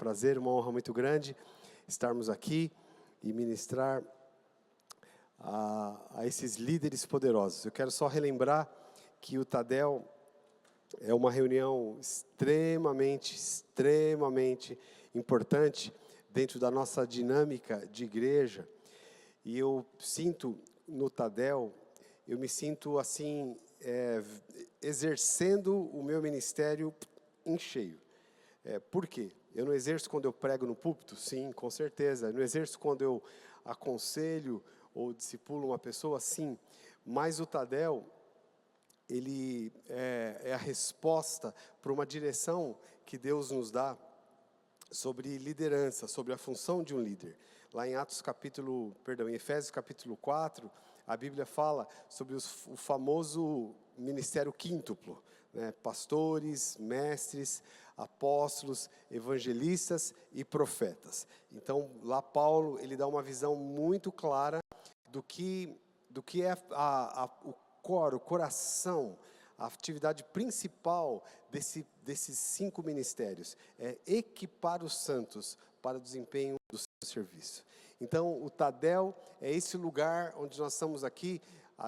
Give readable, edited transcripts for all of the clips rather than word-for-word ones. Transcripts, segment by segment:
prazer, uma honra muito grande estarmos aqui e ministrar a esses líderes poderosos. Eu quero só relembrar que o Tadel é uma reunião extremamente importante dentro da nossa dinâmica de igreja. E eu sinto no Tadel, eu me sinto assim, exercendo o meu ministério em cheio. Por quê? Eu não exerço quando eu prego no púlpito? Sim, com certeza. Eu não exerço quando eu aconselho ou discipulo uma pessoa? Sim. Mas o Tadel, ele é a resposta para uma direção que Deus nos dá sobre liderança, sobre a função de um líder. Lá em em Efésios capítulo 4, a Bíblia fala sobre o famoso ministério quíntuplo, né? Pastores, mestres, apóstolos, evangelistas e profetas. Então, lá Paulo, ele dá uma visão muito clara do que é o core, o coração, a atividade principal desses 5 ministérios. É equipar os santos para o desempenho do seu serviço. Então, o Tadel é esse lugar onde nós estamos aqui,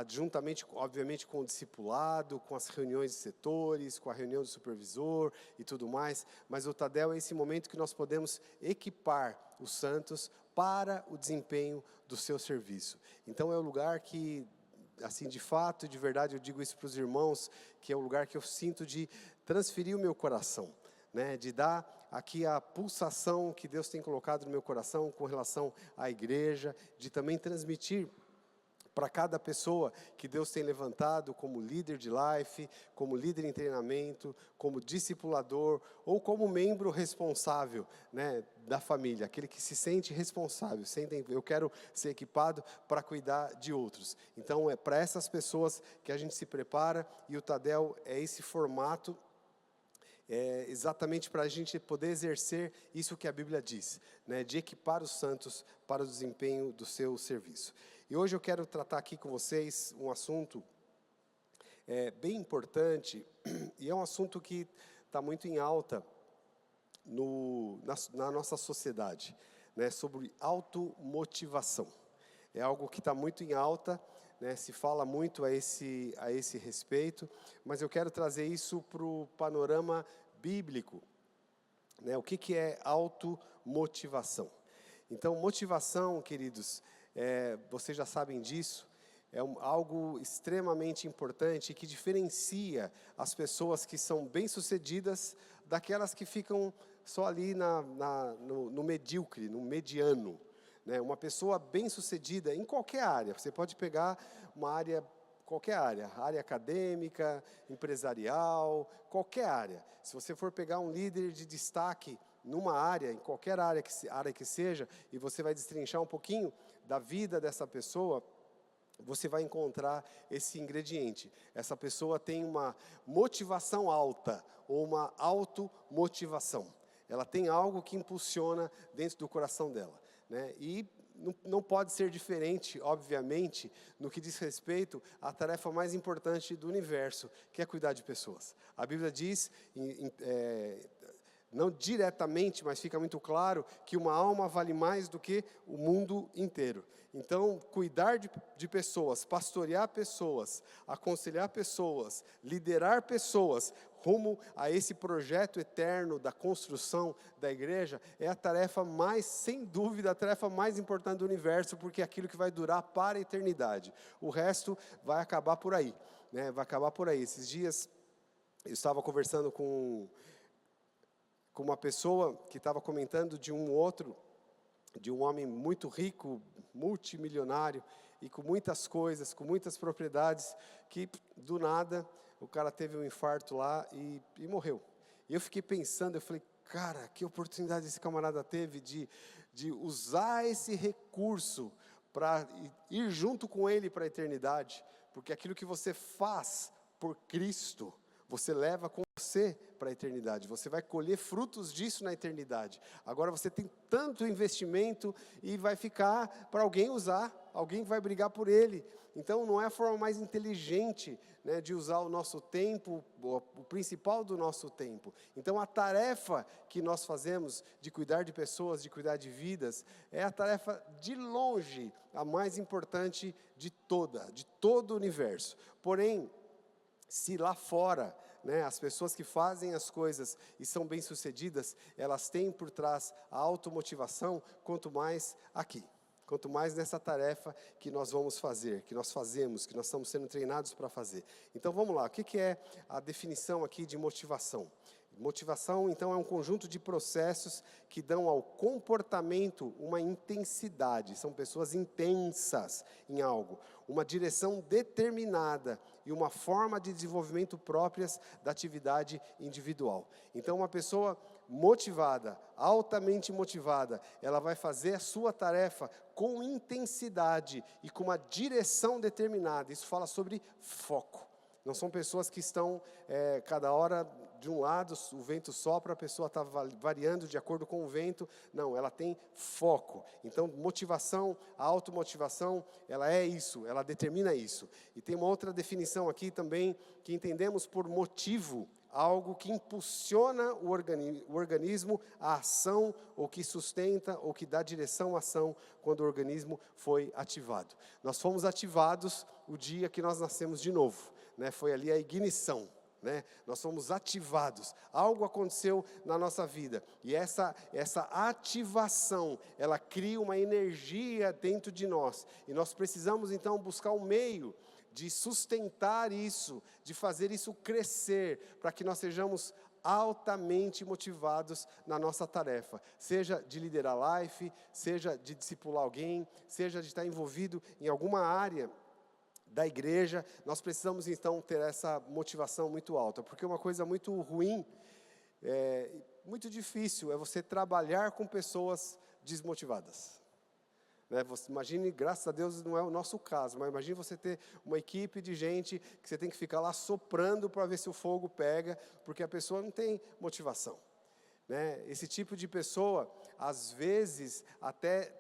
juntamente, obviamente, com o discipulado, com as reuniões de setores, com a reunião do supervisor e tudo mais, mas o Tadel é esse momento que nós podemos equipar os santos para o desempenho do seu serviço. Então, é o lugar que, assim, de fato, de verdade, eu digo isso para os irmãos, que é o lugar que eu sinto de transferir o meu coração, né, de dar aqui a pulsação que Deus tem colocado no meu coração com relação à igreja, de também transmitir para cada pessoa que Deus tem levantado como líder de life, como líder em treinamento, como discipulador ou como membro responsável, né, da família, aquele que se sente responsável, eu quero ser equipado para cuidar de outros. Então é para essas pessoas que a gente se prepara, e o Tadel é esse formato, exatamente para a gente poder exercer isso que a Bíblia diz, né, de equipar os santos para o desempenho do seu serviço. E hoje eu quero tratar aqui com vocês um assunto bem importante, e é um assunto que está muito em alta na nossa sociedade, né, sobre automotivação. É algo que está muito em alta, né, se fala muito a esse respeito, mas eu quero trazer isso para o panorama bíblico, né? O que é automotivação? Então, motivação, queridos, vocês já sabem disso, algo extremamente importante que diferencia as pessoas que são bem-sucedidas daquelas que ficam só ali no medíocre, no mediano, né? Uma pessoa bem-sucedida em qualquer área, você pode pegar uma área, qualquer área acadêmica, empresarial, qualquer área. Se você for pegar um líder de destaque numa área, em qualquer área que seja, e você vai destrinchar um pouquinho da vida dessa pessoa, você vai encontrar esse ingrediente. Essa pessoa tem uma motivação alta, ou uma automotivação. Ela tem algo que impulsiona dentro do coração dela, né? E não pode ser diferente, obviamente, no que diz respeito à tarefa mais importante do universo, que é cuidar de pessoas. A Bíblia diz, não diretamente, mas fica muito claro, que uma alma vale mais do que o mundo inteiro. Então, cuidar de pessoas, pastorear pessoas, aconselhar pessoas, liderar pessoas rumo a esse projeto eterno da construção da igreja, é a tarefa mais, sem dúvida, a tarefa mais importante do universo, porque é aquilo que vai durar para a eternidade. O resto vai acabar por aí, né? Vai acabar por aí. Esses dias, eu estava conversando com uma pessoa que estava comentando de um homem muito rico, multimilionário, e com muitas coisas, com muitas propriedades, que do nada o cara teve um infarto lá e morreu. E eu fiquei pensando, eu falei, cara, que oportunidade esse camarada teve de usar esse recurso para ir junto com ele para a eternidade, porque aquilo que você faz por Cristo, você leva com você para a eternidade. Você vai colher frutos disso na eternidade. Agora você tem tanto investimento e vai ficar para alguém usar, alguém vai brigar por ele. Então não é a forma mais inteligente, né, de usar o nosso tempo, o principal do nosso tempo. Então a tarefa que nós fazemos de cuidar de pessoas, de cuidar de vidas, é a tarefa de longe a mais importante de todo o universo. Porém, se lá fora, né, as pessoas que fazem as coisas e são bem-sucedidas, elas têm por trás a automotivação, quanto mais aqui. Quanto mais nessa tarefa que nós vamos fazer, que nós fazemos, que nós estamos sendo treinados para fazer. Então vamos lá, o que é a definição aqui de motivação? Motivação, então, é um conjunto de processos que dão ao comportamento uma intensidade. São pessoas intensas em algo, uma direção determinada e uma forma de desenvolvimento próprias da atividade individual. Então, uma pessoa motivada, altamente motivada, ela vai fazer a sua tarefa com intensidade e com uma direção determinada. Isso fala sobre foco. Não são pessoas que estão, cada hora de um lado, o vento sopra, a pessoa está variando de acordo com o vento. Não, ela tem foco. Então, motivação, a automotivação, ela é isso, ela determina isso. E tem uma outra definição aqui também, que entendemos por motivo, algo que impulsiona o organismo à ação, ou que sustenta, ou que dá direção à ação, quando o organismo foi ativado. Nós fomos ativados o dia que nós nascemos de novo, né? Foi ali a ignição. Né? Nós somos ativados, algo aconteceu na nossa vida, e essa ativação, ela cria uma energia dentro de nós, e nós precisamos então buscar um meio de sustentar isso, de fazer isso crescer, para que nós sejamos altamente motivados na nossa tarefa, seja de liderar life, seja de discipular alguém, seja de estar envolvido em alguma área da igreja. Nós precisamos então ter essa motivação muito alta, porque uma coisa muito ruim, muito difícil, é você trabalhar com pessoas desmotivadas. Né? Você imagine, graças a Deus não é o nosso caso, mas imagine você ter uma equipe de gente que você tem que ficar lá soprando para ver se o fogo pega, porque a pessoa não tem motivação. Né? Esse tipo de pessoa, às vezes, até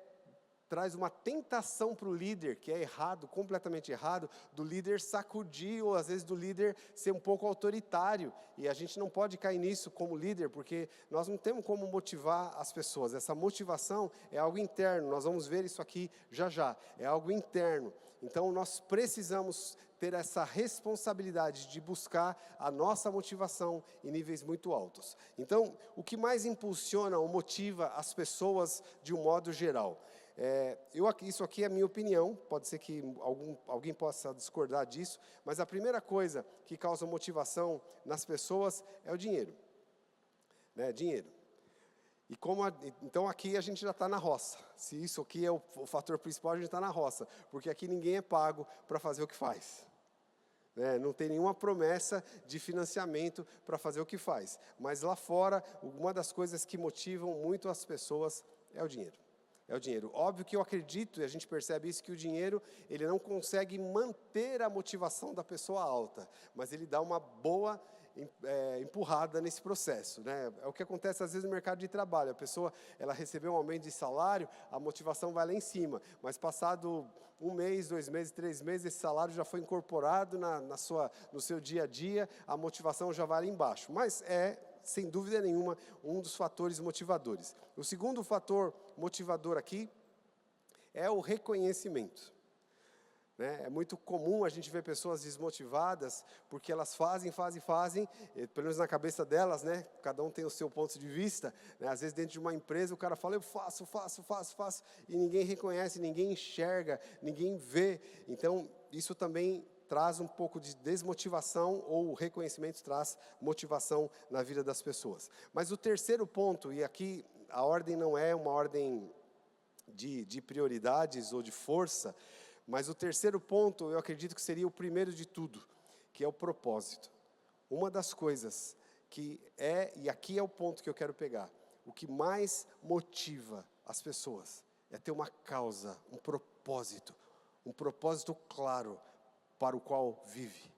traz uma tentação para o líder, que é errado, completamente errado, do líder sacudir, ou às vezes do líder ser um pouco autoritário, e a gente não pode cair nisso como líder, porque nós não temos como motivar as pessoas. Essa motivação é algo interno, nós vamos ver isso aqui já já, é algo interno. Então nós precisamos ter essa responsabilidade de buscar a nossa motivação em níveis muito altos. Então, o que mais impulsiona ou motiva as pessoas de um modo geral? Isso aqui é a minha opinião, pode ser que alguém possa discordar disso, mas a primeira coisa que causa motivação nas pessoas é o dinheiro. Né? Dinheiro. Então aqui a gente já está na roça. Se isso aqui é o fator principal, a gente está na roça, porque aqui ninguém é pago para fazer o que faz. Né? Não tem nenhuma promessa de financiamento para fazer o que faz. Mas lá fora, uma das coisas que motivam muito as pessoas é o dinheiro. É o dinheiro. Óbvio que eu acredito, e a gente percebe isso, que o dinheiro, ele não consegue manter a motivação da pessoa alta, mas ele dá uma boa empurrada nesse processo. Né? É o que acontece às vezes no mercado de trabalho. A pessoa, ela recebeu um aumento de salário, a motivação vai lá em cima, mas passado 1 mês, 2 meses, 3 meses, esse salário já foi incorporado no seu dia a dia, a motivação já vai lá embaixo. Mas sem dúvida nenhuma, um dos fatores motivadores. O segundo fator motivador aqui é o reconhecimento. Né? É muito comum a gente ver pessoas desmotivadas, porque elas fazem, pelo menos na cabeça delas, né? Cada um tem o seu ponto de vista. Né? Às vezes dentro de uma empresa o cara fala, eu faço, e ninguém reconhece, ninguém enxerga, ninguém vê. Então, isso também traz um pouco de desmotivação, ou o reconhecimento traz motivação na vida das pessoas. Mas o terceiro ponto, e aqui a ordem não é uma ordem de prioridades ou de força, mas o terceiro ponto eu acredito que seria o primeiro de tudo, que é o propósito. Uma das coisas que e aqui é o ponto que eu quero pegar, o que mais motiva as pessoas é ter uma causa, um propósito claro, para o qual vive.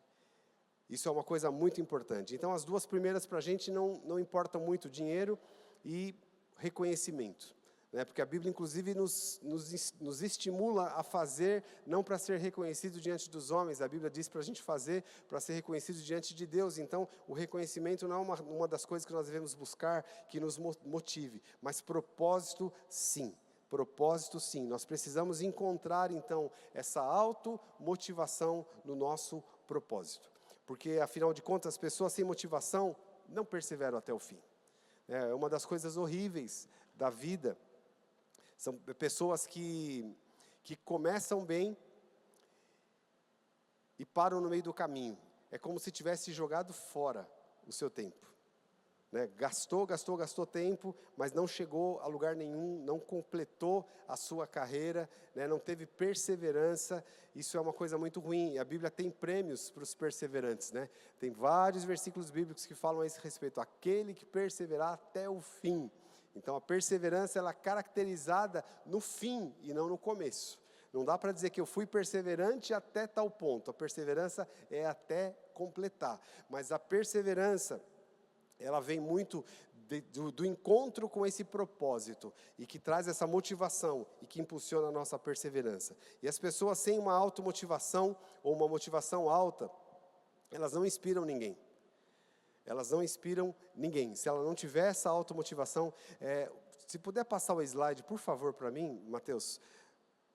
Isso é uma coisa muito importante. Então, as duas primeiras para a gente não importam muito, dinheiro e reconhecimento. Né? Porque a Bíblia, inclusive, nos estimula a fazer, não para ser reconhecido diante dos homens. A Bíblia diz para a gente fazer para ser reconhecido diante de Deus. Então, o reconhecimento não é uma das coisas que nós devemos buscar, que nos motive. Mas propósito, sim. Propósito, sim. Nós precisamos encontrar, então, essa automotivação no nosso propósito. Porque, afinal de contas, as pessoas sem motivação não perseveram até o fim. É uma das coisas horríveis da vida. São pessoas que começam bem e param no meio do caminho. É como se tivesse jogado fora o seu tempo. Né? Gastou tempo, mas não chegou a lugar nenhum, não completou a sua carreira, né? Não teve perseverança. Isso é uma coisa muito ruim. A Bíblia tem prêmios para os perseverantes. Né? Tem vários versículos bíblicos que falam a esse respeito. Aquele que perseverar até o fim. Então, a perseverança ela é caracterizada no fim e não no começo. Não dá para dizer que eu fui perseverante até tal ponto. A perseverança é até completar. Mas a perseverança, ela vem muito do encontro com esse propósito e que traz essa motivação e que impulsiona a nossa perseverança. E as pessoas sem uma automotivação ou uma motivação alta, elas não inspiram ninguém. Elas não inspiram ninguém. Se ela não tiver essa automotivação, se puder passar o slide, por favor, para mim, Mateus,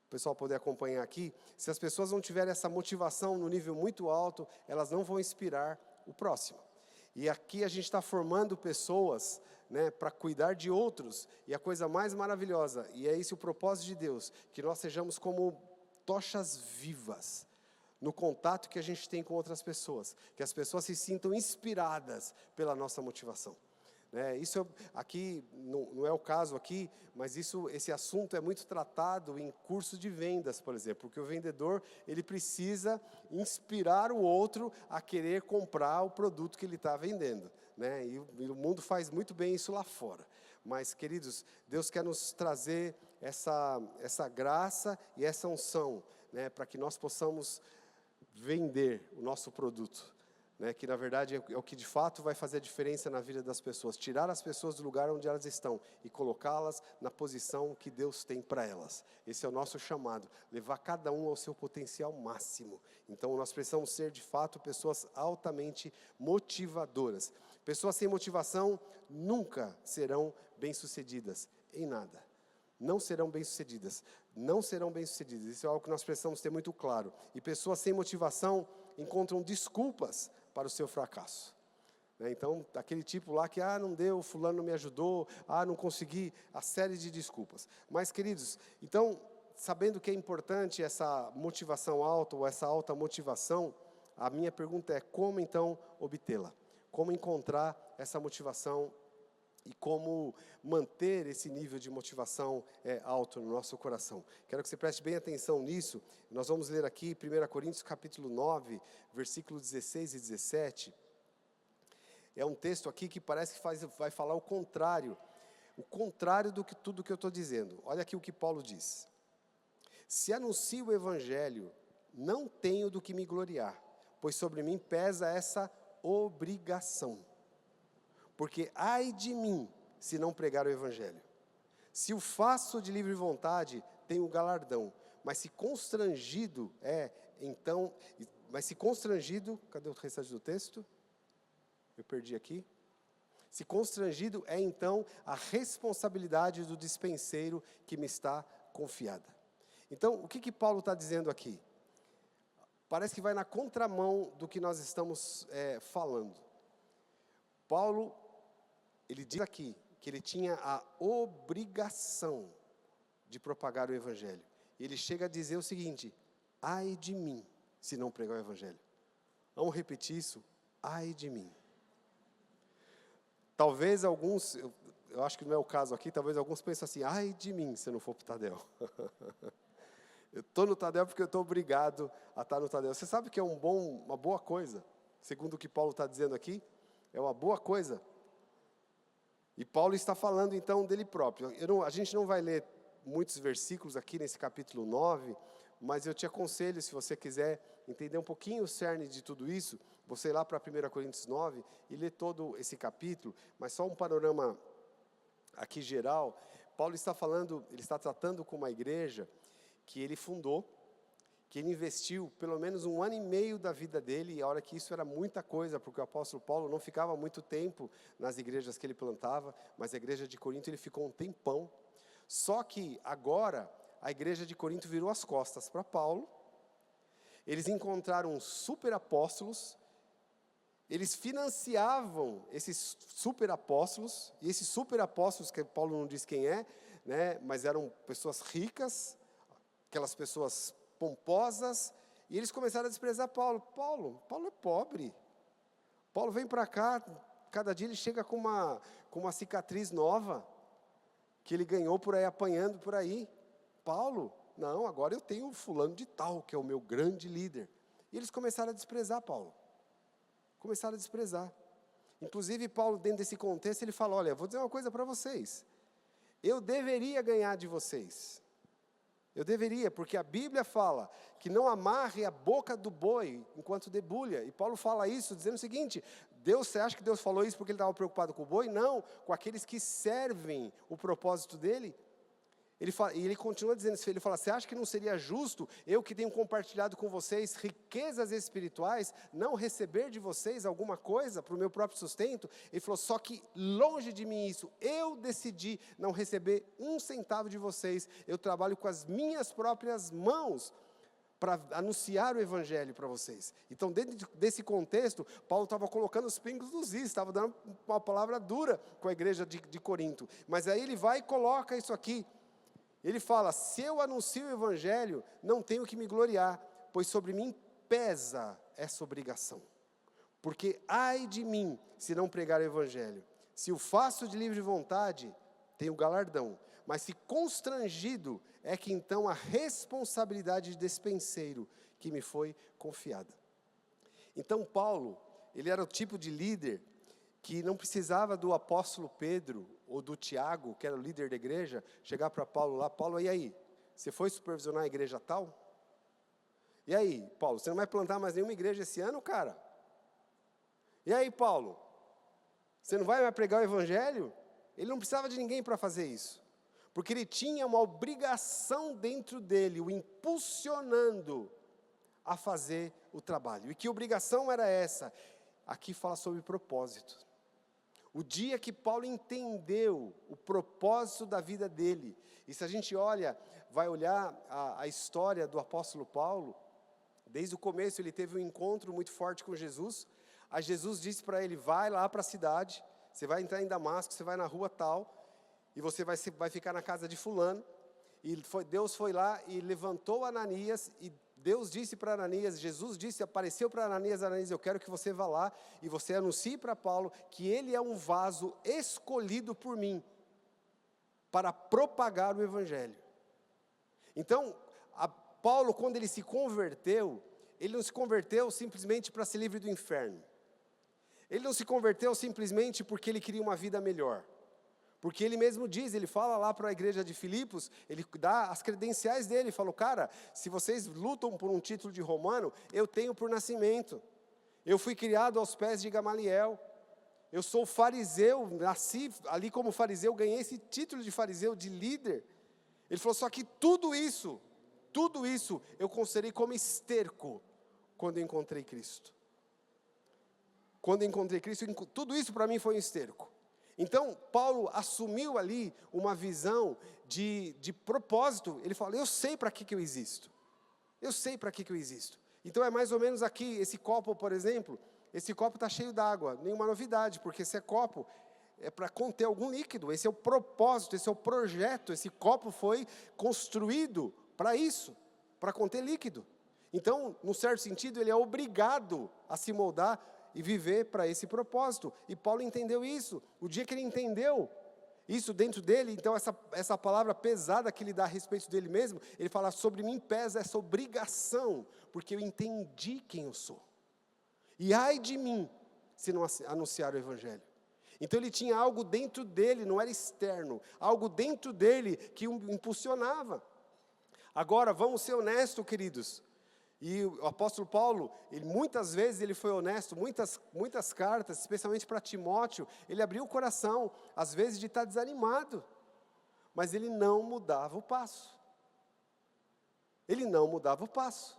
o pessoal poder acompanhar aqui. Se as pessoas não tiverem essa motivação no nível muito alto, elas não vão inspirar o próximo. E aqui a gente está formando pessoas, né, para cuidar de outros. E a coisa mais maravilhosa, e é esse o propósito de Deus, que nós sejamos como tochas vivas no contato que a gente tem com outras pessoas, que as pessoas se sintam inspiradas pela nossa motivação. Isso aqui não é o caso aqui, mas esse assunto é muito tratado em cursos de vendas, por exemplo, porque o vendedor ele precisa inspirar o outro a querer comprar o produto que ele está vendendo. E o mundo faz muito bem isso lá fora. Mas, queridos, Deus quer nos trazer essa graça e essa unção, para que nós possamos vender o nosso produto, que na verdade é o que de fato vai fazer a diferença na vida das pessoas, tirar as pessoas do lugar onde elas estão e colocá-las na posição que Deus tem para elas. Esse é o nosso chamado, levar cada um ao seu potencial máximo. Então nós precisamos ser de fato pessoas altamente motivadoras. Pessoas sem motivação nunca serão bem-sucedidas em nada. Não serão bem-sucedidas. Isso é algo que nós precisamos ter muito claro. E pessoas sem motivação encontram desculpas para o seu fracasso. Então, aquele tipo lá que, não deu, fulano não me ajudou, não consegui, a série de desculpas. Mas, queridos, então, sabendo que é importante essa motivação alta, ou essa alta motivação, a minha pergunta é, como então obtê-la? Como encontrar essa motivação e como manter esse nível de motivação alto no nosso coração. Quero que você preste bem atenção nisso. Nós vamos ler aqui 1 Coríntios capítulo 9, versículos 16 e 17. É um texto aqui que parece que vai falar o contrário do que tudo que eu estou dizendo. Olha aqui o que Paulo diz. Se anuncio o evangelho, não tenho do que me gloriar, pois sobre mim pesa essa obrigação. Porque ai de mim, se não pregar o evangelho. Se o faço de livre vontade, tenho galardão. Mas se constrangido cadê o restante do texto? Eu perdi aqui. Se constrangido então a responsabilidade do dispenseiro que me está confiada. Então, o que Paulo está dizendo aqui? Parece que vai na contramão do que nós estamos falando. Paulo, ele diz aqui que ele tinha a obrigação de propagar o evangelho. E ele chega a dizer o seguinte: ai de mim, se não pregar o evangelho. Vamos repetir isso? Ai de mim. Talvez alguns, eu acho que não é o caso aqui, talvez alguns pensem assim: ai de mim, se eu não for para o Tadel. Eu estou no Tadel porque eu estou obrigado a estar no Tadel. Você sabe que é uma boa coisa, segundo o que Paulo está dizendo aqui? É uma boa coisa. E Paulo está falando então dele próprio. A gente não vai ler muitos versículos aqui nesse capítulo 9, mas eu te aconselho, se você quiser entender um pouquinho o cerne de tudo isso, você ir lá para 1 Coríntios 9 e ler todo esse capítulo, mas só um panorama aqui geral. Paulo está falando, ele está tratando com uma igreja que ele fundou, que ele investiu pelo menos 1 ano e meio da vida dele, e a hora que isso era muita coisa, porque o apóstolo Paulo não ficava muito tempo nas igrejas que ele plantava, mas a igreja de Corinto ele ficou um tempão. Só que agora a igreja de Corinto virou as costas para Paulo, eles encontraram super apóstolos, eles financiavam esses super apóstolos, e esses super apóstolos, que Paulo não diz quem é, né, mas eram pessoas ricas, aquelas pessoas pomposas, e eles começaram a desprezar Paulo. Paulo é pobre. Paulo vem para cá, cada dia ele chega com uma cicatriz nova, que ele ganhou por aí, apanhando por aí. Paulo, não, agora eu tenho o fulano de tal, que é o meu grande líder. E eles começaram a desprezar Paulo. Começaram a desprezar. Inclusive, Paulo, dentro desse contexto, ele fala, olha, vou dizer uma coisa para vocês. Eu deveria ganhar de vocês. Eu deveria, porque a Bíblia fala que não amarre a boca do boi enquanto debulha. E Paulo fala isso dizendo o seguinte, você acha que Deus falou isso porque ele estava preocupado com o boi? Não, com aqueles que servem o propósito dele. E ele continua dizendo isso, ele fala, você acha que não seria justo, eu que tenho compartilhado com vocês riquezas espirituais, não receber de vocês alguma coisa para o meu próprio sustento? Ele falou, só que longe de mim isso, eu decidi não receber 1 centavo de vocês, eu trabalho com as minhas próprias mãos para anunciar o evangelho para vocês. Então, dentro desse contexto, Paulo estava colocando os pingos nos is, estava dando uma palavra dura com a igreja de Corinto, mas aí ele vai e coloca isso aqui. Ele fala, se eu anuncio o evangelho, não tenho que me gloriar, pois sobre mim pesa essa obrigação. Porque ai de mim, se não pregar o evangelho. Se o faço de livre vontade, tenho galardão. Mas se constrangido, é que então a responsabilidade de despenseiro que me foi confiada. Então Paulo, ele era o tipo de líder que não precisava do apóstolo Pedro ou do Tiago, que era o líder da igreja, chegar para Paulo lá, Paulo, e aí? Você foi supervisionar a igreja tal? E aí, Paulo, você não vai plantar mais nenhuma igreja esse ano, cara? E aí, Paulo, você não vai mais pregar o evangelho? Ele não precisava de ninguém para fazer isso, porque ele tinha uma obrigação dentro dele, o impulsionando a fazer o trabalho. E que obrigação era essa? Aqui fala sobre propósito. O dia que Paulo entendeu o propósito da vida dele, e se a gente vai olhar a história do apóstolo Paulo, desde o começo ele teve um encontro muito forte com Jesus, aí Jesus disse para ele, vai lá para a cidade, você vai entrar em Damasco, você vai na rua tal, e você vai ficar na casa de fulano, e Deus foi lá e levantou Ananias, e Deus disse para Ananias, Jesus disse, apareceu para Ananias, Ananias, eu quero que você vá lá, e você anuncie para Paulo, que ele é um vaso escolhido por mim, para propagar o evangelho. Então, Paulo, quando ele se converteu, ele não se converteu simplesmente para ser livre do inferno. Ele não se converteu simplesmente porque ele queria uma vida melhor. Porque ele mesmo diz, ele fala lá para a igreja de Filipos, ele dá as credenciais dele, falou, cara, se vocês lutam por um título de romano, eu tenho por nascimento. Eu fui criado aos pés de Gamaliel. Eu sou fariseu, nasci ali como fariseu, ganhei esse título de fariseu, de líder. Ele falou, só que tudo isso eu considerei como esterco quando eu encontrei Cristo. Quando eu encontrei Cristo, tudo isso para mim foi um esterco. Então, Paulo assumiu ali uma visão de propósito. Ele fala, eu sei para que eu existo. Eu sei para que eu existo. Então, é mais ou menos aqui, esse copo, por exemplo, esse copo está cheio d'água. Nenhuma novidade, porque esse copo é para conter algum líquido. Esse é o propósito, esse é o projeto. Esse copo foi construído para isso, para conter líquido. Então, num certo sentido, ele é obrigado a se moldar e viver para esse propósito. E Paulo entendeu isso. O dia que ele entendeu isso dentro dele, então essa palavra pesada que ele dá a respeito dele mesmo, ele fala, sobre mim pesa essa obrigação, porque eu entendi quem eu sou. E ai de mim, se não anunciar o evangelho. Então ele tinha algo dentro dele, não era externo, algo dentro dele que o impulsionava. Agora, vamos ser honestos, queridos. E o apóstolo Paulo, muitas vezes ele foi honesto, muitas cartas, especialmente para Timóteo, ele abriu o coração, às vezes de estar desanimado, mas ele não mudava o passo. Ele não mudava o passo.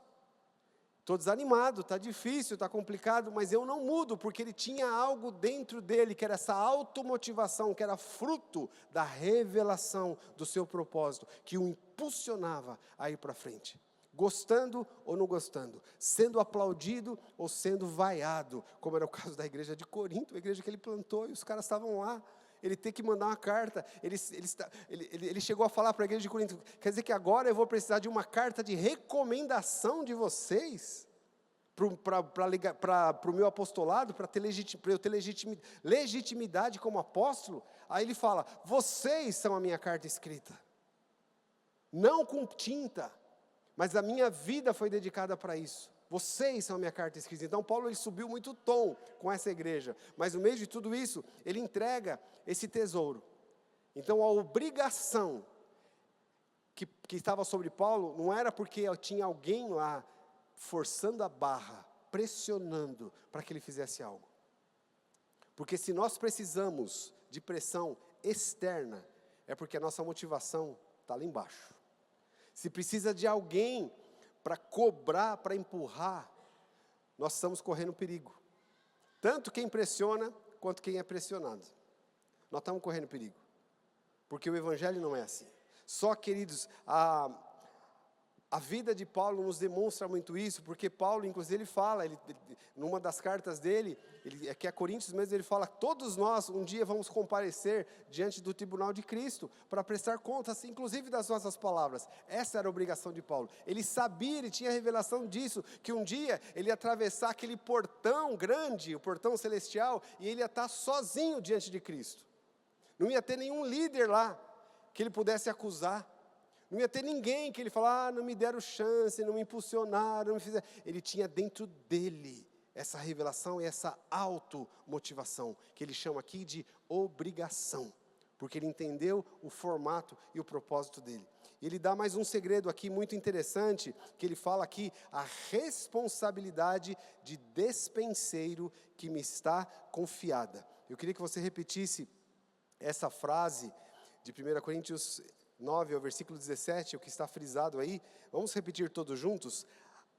Estou desanimado, está difícil, está complicado, mas eu não mudo, porque ele tinha algo dentro dele, que era essa automotivação, que era fruto da revelação do seu propósito, que o impulsionava a ir para frente. Gostando ou não gostando, sendo aplaudido ou sendo vaiado, como era o caso da igreja de Corinto, a igreja que ele plantou, e os caras estavam lá, ele tem que mandar uma carta, ele chegou a falar para a igreja de Corinto, quer dizer que agora eu vou precisar de uma carta de recomendação de vocês, para o meu apostolado, para eu ter legitimidade como apóstolo. Aí ele fala, vocês são a minha carta escrita, não com tinta, mas a minha vida foi dedicada para isso. Vocês são a minha carta escrita. Então Paulo ele subiu muito o tom com essa igreja, mas no meio de tudo isso, ele entrega esse tesouro. Então a obrigação que estava sobre Paulo, não era porque tinha alguém lá, forçando a barra, pressionando para que ele fizesse algo. Porque se nós precisamos de pressão externa, é porque a nossa motivação está lá embaixo. Se precisa de alguém para cobrar, para empurrar, nós estamos correndo perigo. Tanto quem pressiona, quanto quem é pressionado. Nós estamos correndo perigo. Porque o evangelho não é assim. Só, queridos, a vida de Paulo nos demonstra muito isso, porque Paulo, inclusive, ele fala, numa das cartas dele, aqui a Coríntios mesmo, ele fala, todos nós um dia vamos comparecer diante do tribunal de Cristo, para prestar contas, inclusive das nossas palavras. Essa era a obrigação de Paulo. Ele sabia, ele tinha a revelação disso, que um dia ele ia atravessar aquele portão grande, o portão celestial, e ele ia estar sozinho diante de Cristo. Não ia ter nenhum líder lá, que ele pudesse acusar. Não ia ter ninguém que ele falasse, não me deram chance, não me impulsionaram, não me fizeram. Ele tinha dentro dele essa revelação e essa automotivação, que ele chama aqui de obrigação, porque ele entendeu o formato e o propósito dele. E ele dá mais um segredo aqui muito interessante, que ele fala aqui, a responsabilidade de despenseiro que me está confiada. Eu queria que você repetisse essa frase de 1 Coríntios 9, ao versículo 17, o que está frisado aí, vamos repetir todos juntos?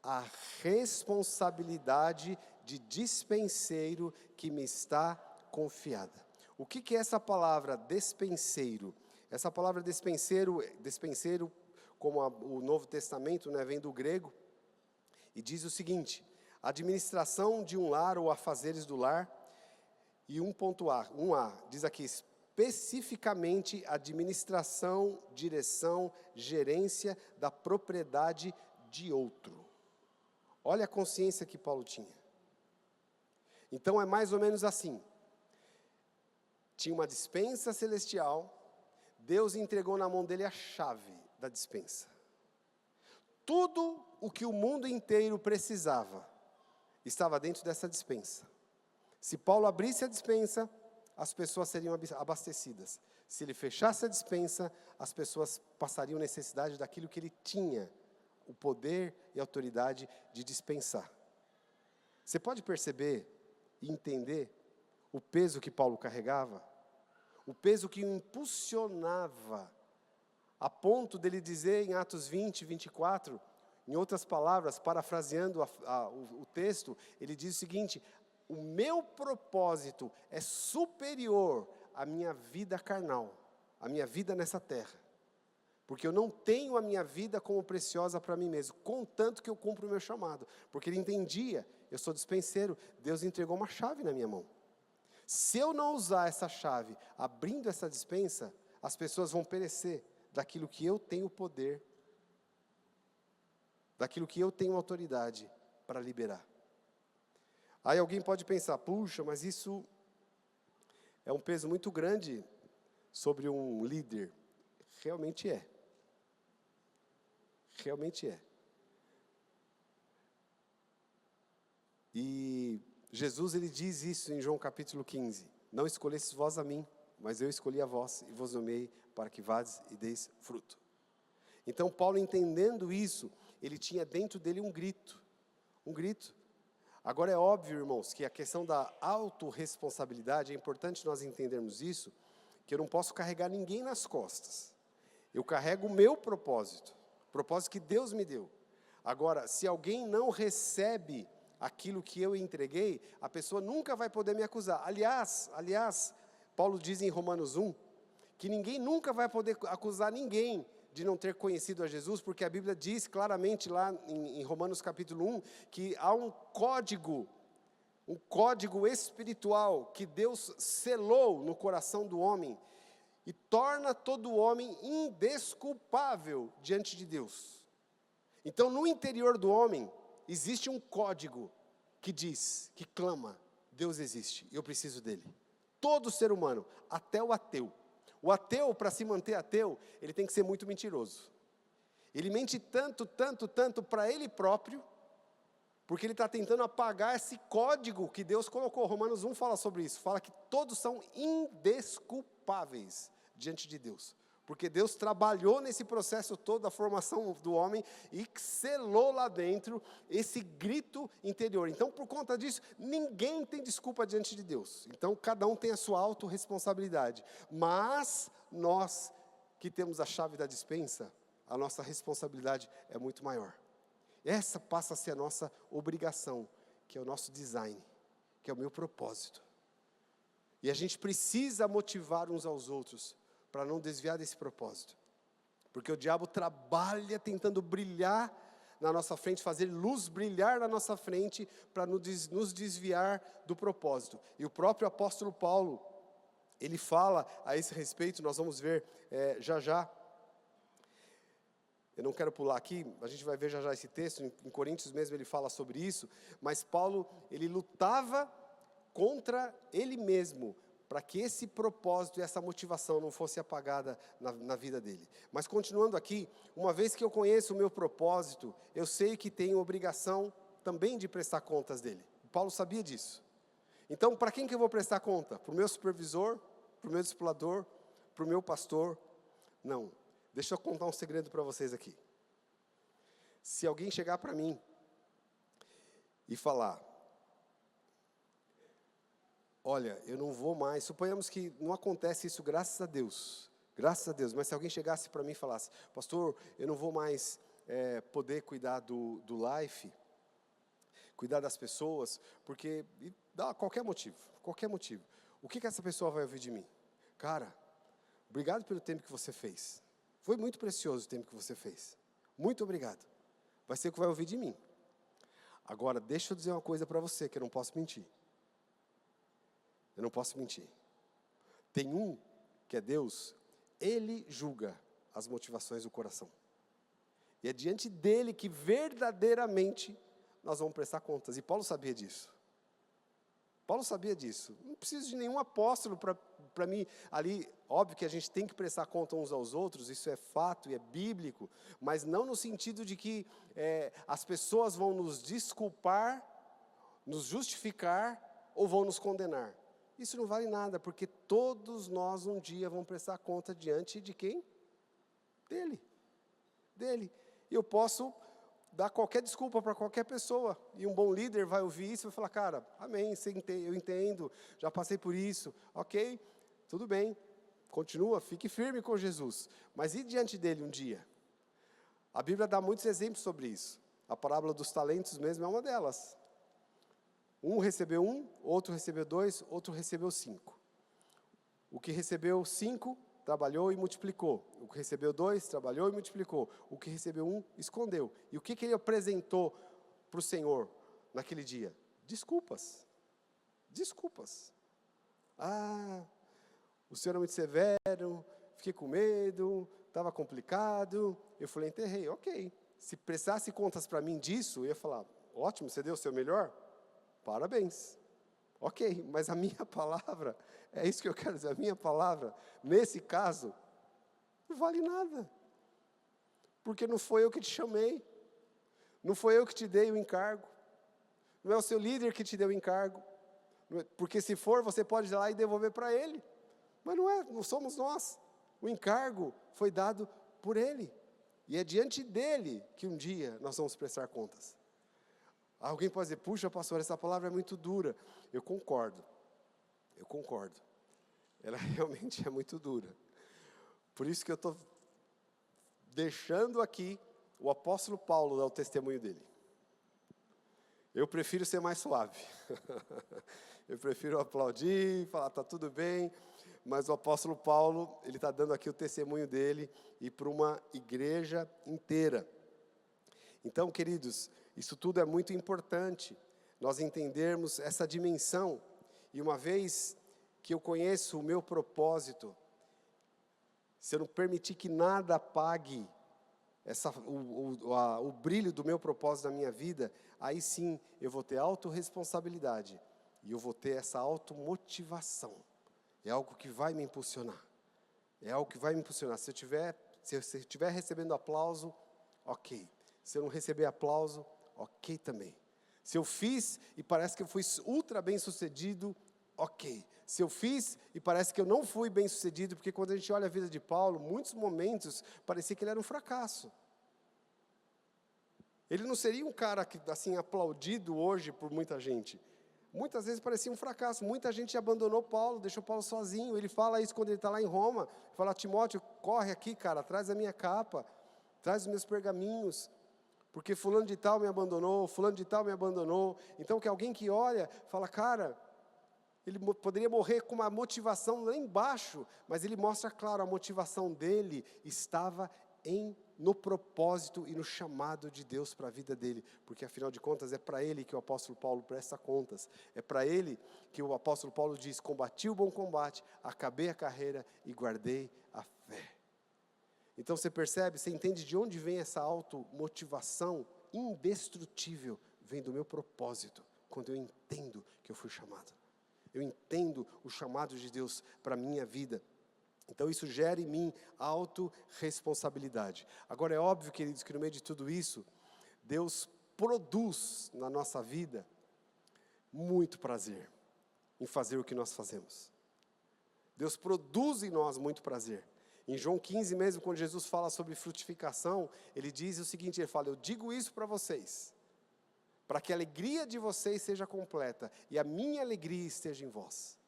A responsabilidade de dispenseiro que me está confiada. O que é essa palavra despenseiro? Essa palavra despenseiro como o Novo Testamento, né, vem do grego, e diz o seguinte, administração de um lar ou afazeres do lar, e 1A, diz aqui, especificamente administração, direção, gerência da propriedade de outro. Olha a consciência que Paulo tinha. Então é mais ou menos assim. Tinha uma despensa celestial, Deus entregou na mão dele a chave da despensa. Tudo o que o mundo inteiro precisava estava dentro dessa despensa. Se Paulo abrisse a despensa, as pessoas seriam abastecidas. Se ele fechasse a despensa, as pessoas passariam necessidade daquilo que ele tinha, o poder e a autoridade de dispensar. Você pode perceber e entender o peso que Paulo carregava? O peso que o impulsionava, a ponto dele dizer em Atos 20, 24, em outras palavras, parafraseando o texto, ele diz o seguinte, o meu propósito é superior à minha vida carnal, à minha vida nessa terra. Porque eu não tenho a minha vida como preciosa para mim mesmo, contanto que eu cumpro o meu chamado. Porque ele entendia, eu sou dispenseiro, Deus entregou uma chave na minha mão. Se eu não usar essa chave, abrindo essa dispensa, as pessoas vão perecer daquilo que eu tenho poder, daquilo que eu tenho autoridade para liberar. Aí alguém pode pensar, puxa, mas isso é um peso muito grande sobre um líder. Realmente é. Realmente é. E Jesus, ele diz isso em João capítulo 15. Não escolhestes vós a mim, mas eu escolhi a vós e vos nomeei para que vades e deis fruto. Então, Paulo, entendendo isso, ele tinha dentro dele um grito. Um grito. Agora, é óbvio, irmãos, que a questão da autorresponsabilidade, é importante nós entendermos isso, que eu não posso carregar ninguém nas costas. Eu carrego o meu propósito, o propósito que Deus me deu. Agora, se alguém não recebe aquilo que eu entreguei, a pessoa nunca vai poder me acusar. Aliás, Paulo diz em Romanos 1, que ninguém nunca vai poder acusar ninguém de não ter conhecido a Jesus, porque a Bíblia diz claramente lá em Romanos capítulo 1, que há um código espiritual que Deus selou no coração do homem, e torna todo homem indesculpável diante de Deus. Então, no interior do homem, existe um código que diz, que clama, Deus existe, eu preciso dele. Todo ser humano, até o ateu. O ateu, para se manter ateu, ele tem que ser muito mentiroso. Ele mente tanto para ele próprio, porque ele está tentando apagar esse código que Deus colocou. Romanos 1 fala sobre isso, fala que todos são indesculpáveis diante de Deus. Porque Deus trabalhou nesse processo todo da formação do homem e selou lá dentro esse grito interior. Então, por conta disso, ninguém tem desculpa diante de Deus. Então, cada um tem a sua autorresponsabilidade. Mas, nós que temos a chave da despensa, a nossa responsabilidade é muito maior. Essa passa a ser a nossa obrigação, que é o nosso design, que é o meu propósito. E a gente precisa motivar uns aos outros, para não desviar desse propósito. Porque o diabo trabalha tentando brilhar na nossa frente, fazer luz brilhar na nossa frente, para nos desviar do propósito. E o próprio apóstolo Paulo, ele fala a esse respeito, nós vamos ver já. Eu não quero pular aqui, a gente vai ver já esse texto, em Coríntios mesmo ele fala sobre isso, mas Paulo, ele lutava contra ele mesmo, para que esse propósito e essa motivação não fosse apagada na vida dele. Mas continuando aqui, uma vez que eu conheço o meu propósito, eu sei que tenho obrigação também de prestar contas dele. Paulo sabia disso. Então, para quem que eu vou prestar conta? Para o meu supervisor? Para o meu discipulador? Para o meu pastor? Não. Deixa eu contar um segredo para vocês aqui. Se alguém chegar para mim e falar, olha, eu não vou mais, suponhamos que não acontece isso, graças a Deus, mas se alguém chegasse para mim e falasse, pastor, eu não vou mais poder cuidar do life, cuidar das pessoas, porque dá qualquer motivo, o que essa pessoa vai ouvir de mim? Cara, obrigado pelo tempo que você fez, foi muito precioso o tempo que você fez, muito obrigado, vai ser o que vai ouvir de mim. Agora, deixa eu dizer uma coisa para você, que eu não posso mentir. Eu não posso mentir. Tem um, que é Deus, Ele julga as motivações do coração. E é diante dele que verdadeiramente nós vamos prestar contas. E Paulo sabia disso. Não preciso de nenhum apóstolo para mim ali. Óbvio que a gente tem que prestar conta uns aos outros, isso é fato e é bíblico, mas não no sentido de que as pessoas vão nos desculpar, nos justificar ou vão nos condenar. Isso não vale nada, porque todos nós um dia vamos prestar conta diante de quem? Dele. E eu posso dar qualquer desculpa para qualquer pessoa, e um bom líder vai ouvir isso e vai falar, cara, amém, eu entendo, já passei por isso, ok, tudo bem, continua, fique firme com Jesus, mas e diante dele um dia? A Bíblia dá muitos exemplos sobre isso, a parábola dos talentos mesmo é uma delas. Um recebeu 1, outro recebeu 2, outro recebeu 5. O que recebeu 5, trabalhou e multiplicou. O que recebeu 2, trabalhou e multiplicou. O que recebeu 1, escondeu. E o que ele apresentou para o Senhor naquele dia? Desculpas. Ah, o Senhor é muito severo, fiquei com medo, estava complicado. Eu falei, enterrei, ok. Se prestasse contas para mim disso, eu ia falar, ótimo, você deu o seu melhor? Parabéns, ok, mas a minha palavra, é isso que eu quero dizer, a minha palavra, nesse caso, não vale nada, porque não foi eu que te chamei, não foi eu que te dei o encargo, não é o seu líder que te deu o encargo, porque se for, você pode ir lá e devolver para ele, mas não somos nós, o encargo foi dado por ele, E é diante dele que um dia nós vamos prestar contas. Alguém pode dizer, puxa, pastor, essa palavra é muito dura. Eu concordo. Ela realmente é muito dura. Por isso que eu estou deixando aqui o apóstolo Paulo dar o testemunho dele. Eu prefiro ser mais suave. Eu prefiro aplaudir, falar, está tudo bem. Mas o apóstolo Paulo, ele está dando aqui o testemunho dele e para uma igreja inteira. Então, queridos, isso tudo é muito importante, nós entendermos essa dimensão. E uma vez que eu conheço o meu propósito, se eu não permitir que nada apague o brilho do meu propósito na minha vida, aí sim eu vou ter autorresponsabilidade e eu vou ter essa automotivação. É algo que vai me impulsionar. Se eu estiver recebendo aplauso, ok. Se eu não receber aplauso, ok também. Se eu fiz e parece que eu fui ultra bem sucedido, ok. Se eu fiz e parece que eu não fui bem sucedido, porque quando a gente olha a vida de Paulo, muitos momentos parecia que ele era um fracasso. Ele não seria um cara que, assim, aplaudido hoje por muita gente. Muitas vezes parecia um fracasso, muita gente abandonou Paulo, deixou Paulo sozinho. Ele fala isso quando ele está lá em Roma, fala, Timóteo, corre aqui, cara, traz a minha capa, traz os meus pergaminhos, porque fulano de tal me abandonou, então que alguém que olha, fala, cara, ele poderia morrer com uma motivação lá embaixo, mas ele mostra claro, a motivação dele estava no propósito e no chamado de Deus para a vida dele, porque afinal de contas é para ele que o apóstolo Paulo presta contas, é para ele que o apóstolo Paulo diz, combati o bom combate, acabei a carreira e guardei a fé. Então você percebe, você entende de onde vem essa automotivação indestrutível, vem do meu propósito, quando eu entendo que eu fui chamado, eu entendo o chamado de Deus para a minha vida. Então isso gera em mim autorresponsabilidade. Agora é óbvio, queridos, que no meio de tudo isso, Deus produz na nossa vida muito prazer em fazer o que nós fazemos. Deus produz em nós muito prazer. Em João 15 mesmo, quando Jesus fala sobre frutificação, ele diz o seguinte, ele fala, eu digo isso para vocês, para que a alegria de vocês seja completa e a minha alegria esteja em vós.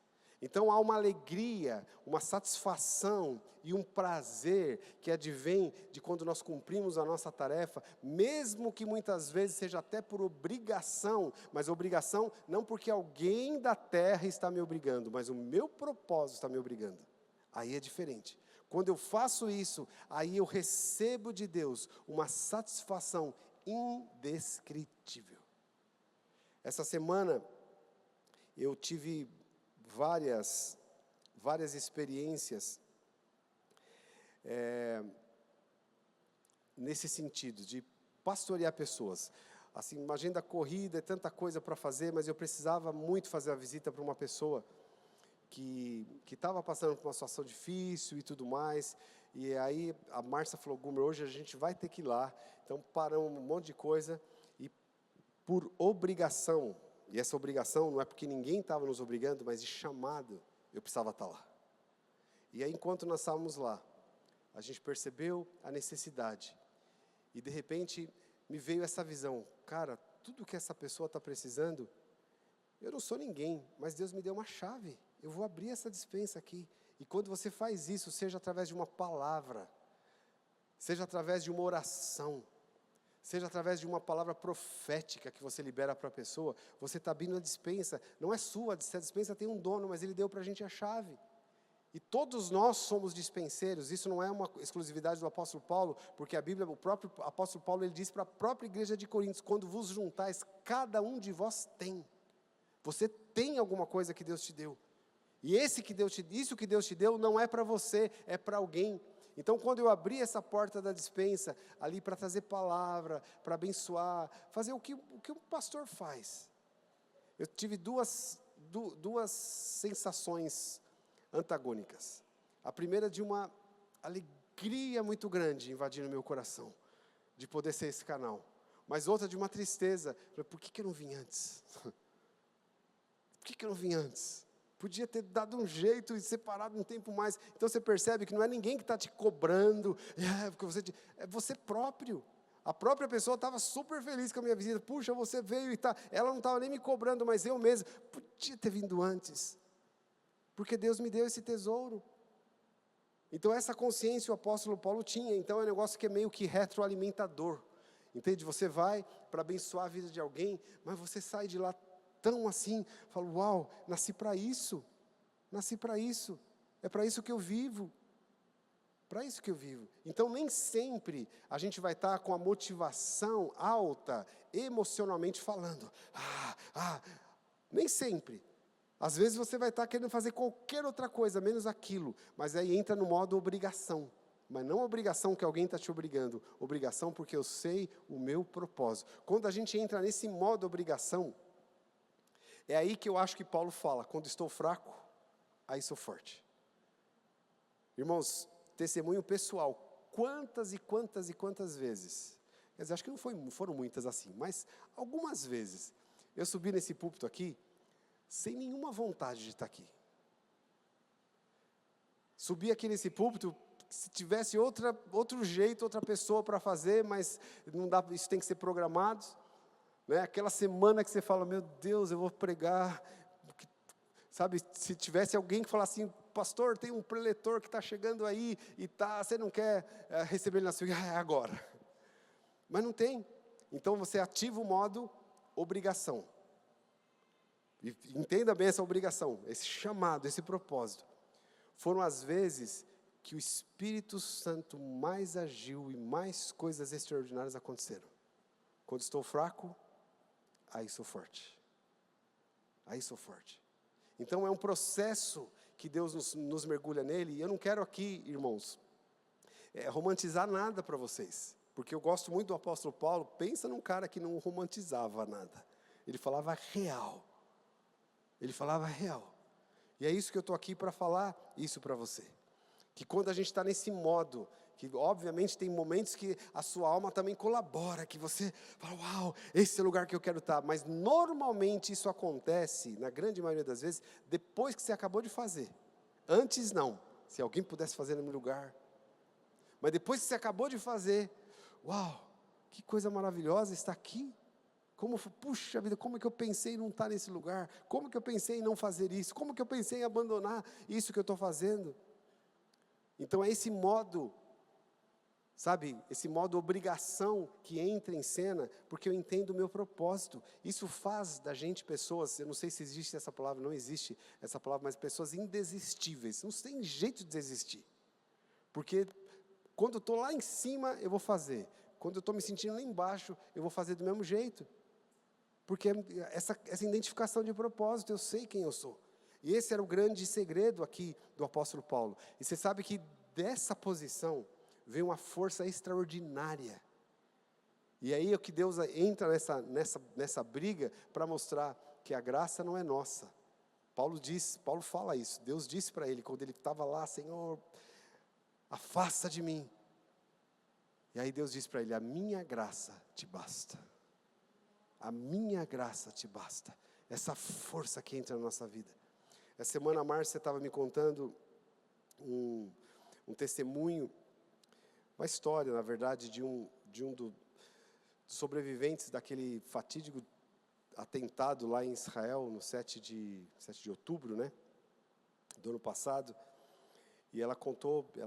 Então há uma alegria, uma satisfação e um prazer que advém de quando nós cumprimos a nossa tarefa, mesmo que muitas vezes seja até por obrigação, mas obrigação não porque alguém da terra está me obrigando, mas o meu propósito está me obrigando. Aí é diferente. Quando eu faço isso, aí eu recebo de Deus uma satisfação indescritível. Essa semana eu tive várias experiências nesse sentido, de pastorear pessoas. Assim, uma agenda corrida, é tanta coisa para fazer, mas eu precisava muito fazer a visita para uma pessoa que estava passando por uma situação difícil e tudo mais, e aí a Márcia falou, Gumer, hoje a gente vai ter que ir lá, então paramos um monte de coisa, e por obrigação, e essa obrigação não é porque ninguém estava nos obrigando, mas de chamado, eu precisava estar lá. E aí enquanto nós estávamos lá, a gente percebeu a necessidade, e de repente me veio essa visão, cara, tudo que essa pessoa está precisando, eu não sou ninguém, mas Deus me deu uma chave, eu vou abrir essa despensa aqui, e quando você faz isso, seja através de uma palavra, seja através de uma oração, seja através de uma palavra profética que você libera para a pessoa, você está abrindo a despensa, não é sua, a despensa tem um dono, mas ele deu para a gente a chave. E todos nós somos dispenseiros, isso não é uma exclusividade do apóstolo Paulo, porque a Bíblia, o próprio apóstolo Paulo, ele diz para a própria igreja de Coríntios, quando vos juntais, cada um de vós tem. Você tem alguma coisa que Deus te deu. E isso que Deus te deu não é para você, é para alguém. Então, quando eu abri essa porta da despensa, ali para trazer palavra, para abençoar, fazer o que um pastor faz, eu tive duas sensações antagônicas. A primeira de uma alegria muito grande invadindo meu coração, de poder ser esse canal. Mas outra de uma tristeza, por que eu não vim antes? Por que eu não vim antes? Podia ter dado um jeito e separado um tempo mais. Então você percebe que não é ninguém que está te cobrando, porque é você próprio. A própria pessoa estava super feliz com a minha visita. Puxa, você veio e tá. Ela não estava nem me cobrando, mas eu mesmo podia ter vindo antes. Porque Deus me deu esse tesouro. Então essa consciência o apóstolo Paulo tinha. Então é um negócio que é meio que retroalimentador. Entende? Você vai para abençoar a vida de alguém, mas você sai de lá tão assim, fala, uau, nasci para isso, é para isso que eu vivo, Então nem sempre a gente vai estar com a motivação alta, emocionalmente falando, nem sempre. Às vezes você vai estar querendo fazer qualquer outra coisa, menos aquilo, mas aí entra no modo obrigação. Mas não obrigação que alguém está te obrigando, obrigação porque eu sei o meu propósito. Quando a gente entra nesse modo obrigação, é aí que eu acho que Paulo fala, quando estou fraco, aí sou forte. Irmãos, testemunho pessoal, quantas vezes, quer dizer, acho que não foram muitas assim, mas algumas vezes, eu subi nesse púlpito aqui, sem nenhuma vontade de estar aqui. Subi aqui nesse púlpito, se tivesse outro jeito, outra pessoa para fazer, mas não dá, isso tem que ser programado. Né? Aquela semana que você fala, meu Deus, eu vou pregar, sabe, se tivesse alguém que falasse assim, pastor, tem um preletor que está chegando aí, e você não quer receber ele na sua igreja, agora. Mas não tem, então você ativa o modo obrigação, e entenda bem essa obrigação, esse chamado, esse propósito, foram as vezes que o Espírito Santo mais agiu, e mais coisas extraordinárias aconteceram. Quando estou fraco, aí sou forte. Então é um processo que Deus nos mergulha nele, e eu não quero aqui, irmãos, romantizar nada para vocês, porque eu gosto muito do apóstolo Paulo. Pensa num cara que não romantizava nada, ele falava real, e é isso que eu estou aqui para falar, isso para você, que quando a gente está nesse modo, que obviamente tem momentos que a sua alma também colabora, que você fala, uau, esse é o lugar que eu quero estar, mas normalmente isso acontece, na grande maioria das vezes, depois que você acabou de fazer. Antes não, se alguém pudesse fazer no meu lugar, mas depois que você acabou de fazer, uau, que coisa maravilhosa estar aqui, puxa vida, como é que eu pensei em não estar nesse lugar, como que eu pensei em não fazer isso, como que eu pensei em abandonar isso que eu estou fazendo. Então é esse modo, sabe, esse modo obrigação que entra em cena, porque eu entendo o meu propósito. Isso faz da gente pessoas, eu não sei se existe essa palavra, não existe essa palavra, mas pessoas indesistíveis. Não tem jeito de desistir, porque quando eu estou lá em cima, eu vou fazer. Quando eu estou me sentindo lá embaixo, eu vou fazer do mesmo jeito, porque essa identificação de propósito, eu sei quem eu sou. E esse era o grande segredo aqui do apóstolo Paulo. E você sabe que dessa posição vem uma força extraordinária. E aí é que Deus entra nessa briga para mostrar que a graça não é nossa. Paulo fala isso. Deus disse para ele, quando ele estava lá, Senhor, afasta de mim. E aí Deus disse para ele, a minha graça te basta. A minha graça te basta. Essa força que entra na nossa vida. Essa semana a Márcia estava me contando um testemunho, uma história, na verdade, de um dos sobreviventes daquele fatídico atentado lá em Israel, no 7 de outubro, né, do ano passado. E ela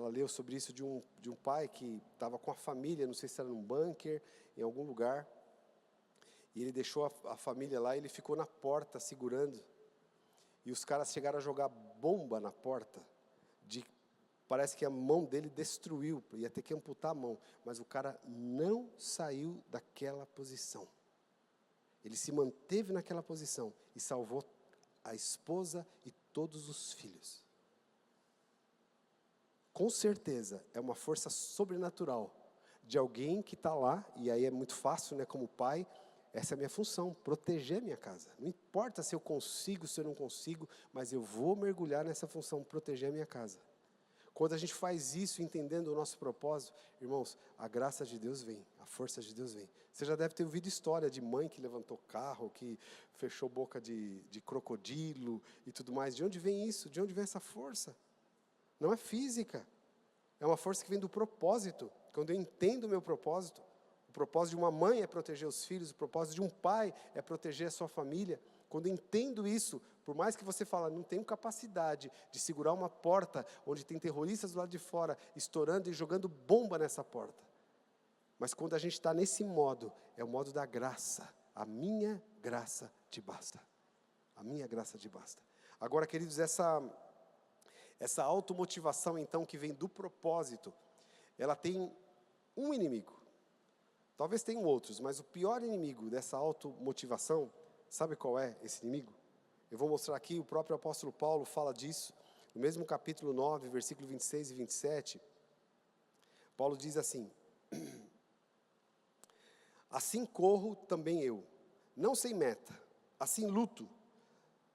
leu sobre isso de um pai que estava com a família, não sei se era num bunker, em algum lugar, e ele deixou a família lá, e ele ficou na porta segurando, e os caras chegaram a jogar bomba na porta, parece que a mão dele destruiu, ia ter que amputar a mão, mas o cara não saiu daquela posição. Ele se manteve naquela posição e salvou a esposa e todos os filhos. Com certeza, é uma força sobrenatural de alguém que está lá, e aí é muito fácil, né, como pai, essa é a minha função, proteger minha casa. Não importa se eu consigo, se eu não consigo, mas eu vou mergulhar nessa função, proteger a minha casa. Quando a gente faz isso, entendendo o nosso propósito, irmãos, a graça de Deus vem, a força de Deus vem. Você já deve ter ouvido história de mãe que levantou carro, que fechou boca de crocodilo e tudo mais. De onde vem isso? De onde vem essa força? Não é física, é uma força que vem do propósito. Quando eu entendo o meu propósito, o propósito de uma mãe é proteger os filhos, o propósito de um pai é proteger a sua família. Quando eu entendo isso, por mais que você fale, não tenho capacidade de segurar uma porta onde tem terroristas do lado de fora, estourando e jogando bomba nessa porta. Mas quando a gente está nesse modo, é o modo da graça. A minha graça te basta. A minha graça te basta. Agora, queridos, essa automotivação, então, que vem do propósito, ela tem um inimigo. Talvez tenham outros, mas o pior inimigo dessa automotivação, sabe qual é esse inimigo? Eu vou mostrar aqui, o próprio apóstolo Paulo fala disso, no mesmo capítulo 9, versículo 26 e 27, Paulo diz assim: assim corro também eu, não sem meta, assim luto,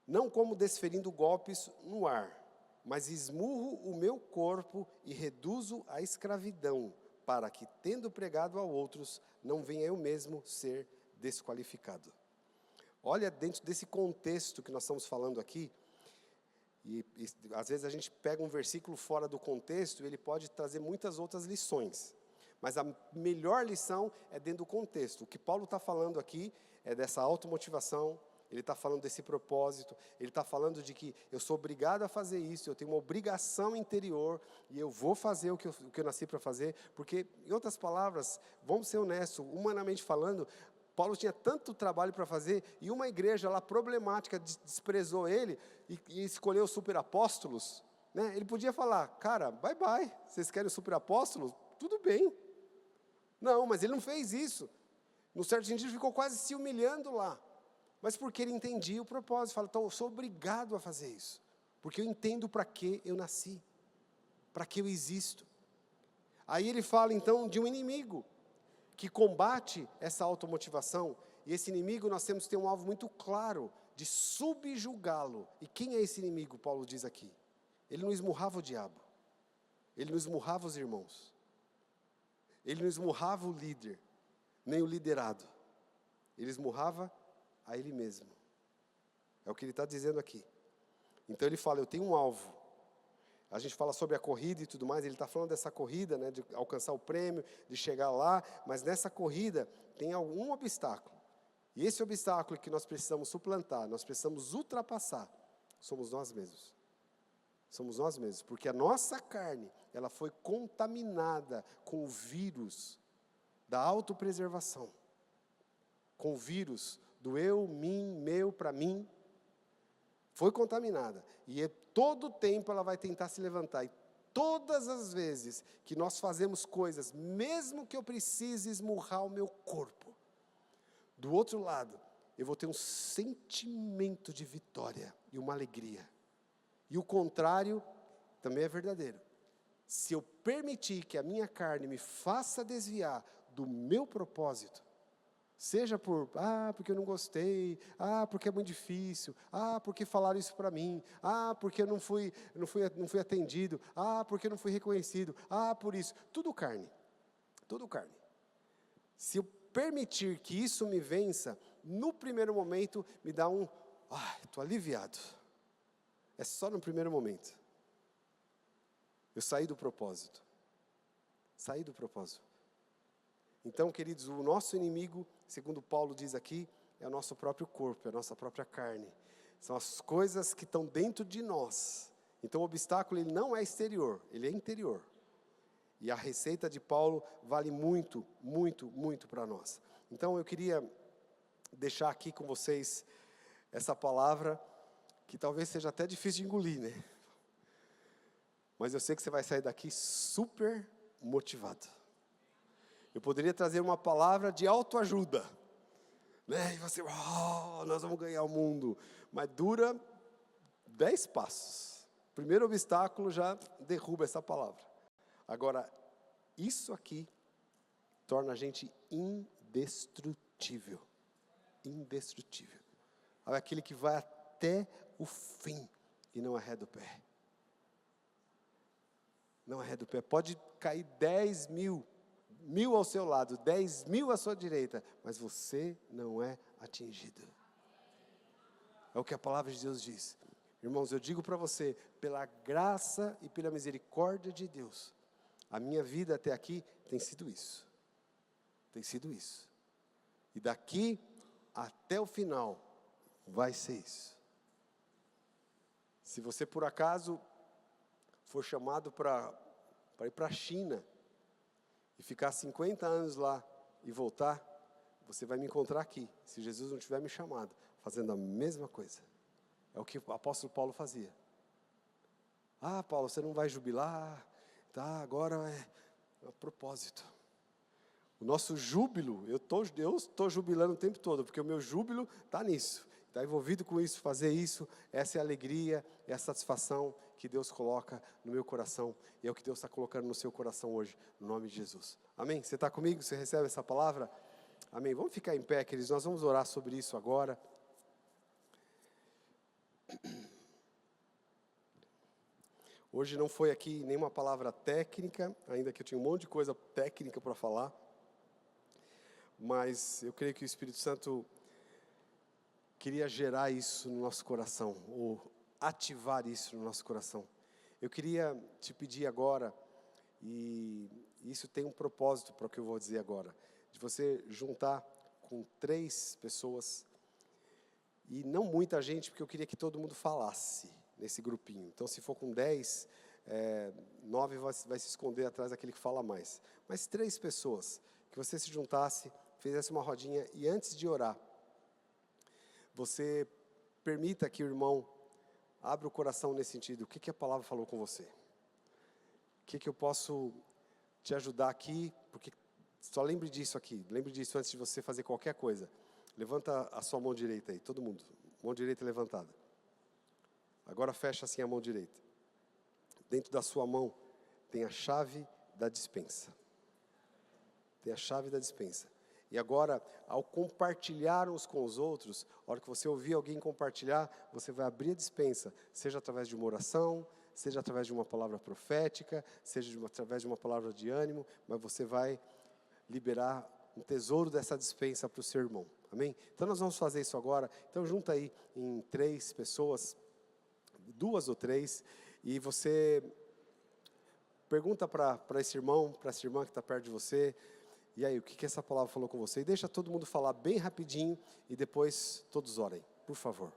não como desferindo golpes no ar, mas esmurro o meu corpo e reduzo a escravidão, para que, tendo pregado a outros, não venha eu mesmo ser desqualificado. Olha, dentro desse contexto que nós estamos falando aqui, e às vezes a gente pega um versículo fora do contexto e ele pode trazer muitas outras lições. Mas a melhor lição é dentro do contexto. O que Paulo está falando aqui é dessa automotivação, ele está falando desse propósito, ele está falando de que eu sou obrigado a fazer isso, eu tenho uma obrigação interior e eu vou fazer o que eu nasci para fazer, porque, em outras palavras, vamos ser honestos, humanamente falando, Paulo tinha tanto trabalho para fazer e uma igreja lá problemática desprezou ele e escolheu os superapóstolos, né? Ele podia falar, cara, bye bye, vocês querem os superapóstolos? Tudo bem. Não, mas ele não fez isso. No certo sentido, ficou quase se humilhando lá. Mas porque ele entendia o propósito. Fala, então eu sou obrigado a fazer isso. Porque eu entendo para que eu nasci. Para que eu existo. Aí ele fala então de um inimigo que combate essa automotivação. E esse inimigo nós temos que ter um alvo muito claro de subjugá-lo. E quem é esse inimigo, Paulo diz aqui? Ele não esmurrava o diabo. Ele não esmurrava os irmãos. Ele não esmurrava o líder, nem o liderado. Ele esmurrava a ele mesmo. É o que ele está dizendo aqui. Então ele fala, eu tenho um alvo. A gente fala sobre a corrida e tudo mais, ele está falando dessa corrida, né, de alcançar o prêmio, de chegar lá, mas nessa corrida tem algum obstáculo. E esse obstáculo que nós precisamos suplantar, nós precisamos ultrapassar, somos nós mesmos. Somos nós mesmos, porque a nossa carne, ela foi contaminada com o vírus da autopreservação, com o vírus do eu, mim, meu, para mim, foi contaminada, e todo tempo ela vai tentar se levantar, e todas as vezes que nós fazemos coisas, mesmo que eu precise esmurrar o meu corpo, do outro lado, eu vou ter um sentimento de vitória e uma alegria. E o contrário também é verdadeiro. Se eu permitir que a minha carne me faça desviar do meu propósito, seja porque eu não gostei, porque é muito difícil, porque falaram isso para mim, porque eu não fui atendido, porque eu não fui reconhecido, por isso, tudo carne. Se eu permitir que isso me vença, no primeiro momento me dá estou aliviado. É só no primeiro momento. Eu saí do propósito. Então, queridos, o nosso inimigo, segundo Paulo diz aqui, é o nosso próprio corpo, é a nossa própria carne. São as coisas que estão dentro de nós. Então, o obstáculo ele não é exterior, ele é interior. E a receita de Paulo vale muito, muito, muito para nós. Então, eu queria deixar aqui com vocês essa palavra, que talvez seja até difícil de engolir, né? Mas eu sei que você vai sair daqui super motivado. Eu poderia trazer uma palavra de autoajuda, né? E você, nós vamos ganhar o mundo. Mas dura 10 passos. O primeiro obstáculo já derruba essa palavra. Agora, isso aqui torna a gente indestrutível. Indestrutível. É aquele que vai até o fim e não arreda o pé. Não arreda o pé. Pode cair 10 mil, 1000 ao seu lado, 10 mil à sua direita, mas você não é atingido. É o que a palavra de Deus diz. Irmãos, eu digo para você, pela graça e pela misericórdia de Deus, a minha vida até aqui tem sido isso. Tem sido isso. E daqui até o final vai ser isso. Se você por acaso for chamado para ir para a China e ficar 50 anos lá e voltar, você vai me encontrar aqui, se Jesus não tiver me chamado, fazendo a mesma coisa. É o que o apóstolo Paulo fazia. Ah, Paulo, você não vai jubilar? Tá, agora é a propósito. O nosso júbilo, eu estou jubilando o tempo todo, porque o meu júbilo está nisso. Está envolvido com isso, fazer isso, essa é a alegria, é a satisfação que Deus coloca no meu coração. E é o que Deus está colocando no seu coração hoje, no nome de Jesus. Amém? Você está comigo? Você recebe essa palavra? Amém? Vamos ficar em pé, queridos, nós vamos orar sobre isso agora. Hoje não foi aqui nenhuma palavra técnica, ainda que eu tinha um monte de coisa técnica para falar. Mas eu creio que o Espírito Santo queria gerar isso no nosso coração, ou ativar isso no nosso coração. Eu queria te pedir agora, e isso tem um propósito para o que eu vou dizer agora, de você juntar com 3 pessoas, e não muita gente, porque eu queria que todo mundo falasse nesse grupinho. Então, se for com 10, 9 vai se esconder atrás daquele que fala mais. Mas 3 pessoas, que você se juntasse, fizesse uma rodinha, e antes de orar, você permita que o irmão abra o coração nesse sentido. O que a palavra falou com você? O que eu posso te ajudar aqui? Porque só lembre disso aqui. Lembre disso antes de você fazer qualquer coisa. Levanta a sua mão direita aí, todo mundo. Mão direita levantada. Agora fecha assim a mão direita. Dentro da sua mão tem a chave da despensa. Tem a chave da despensa. E agora, ao compartilhar uns com os outros, a hora que você ouvir alguém compartilhar, você vai abrir a despensa, seja através de uma oração, seja através de uma palavra profética, seja através de uma palavra de ânimo, mas você vai liberar um tesouro dessa despensa para o seu irmão. Amém? Então nós vamos fazer isso agora. Então junta aí em 3 pessoas, 2 ou 3, e você pergunta para esse irmão, para essa irmã que está perto de você, e aí, o que essa palavra falou com você? E deixa todo mundo falar bem rapidinho, e depois todos orem, por favor.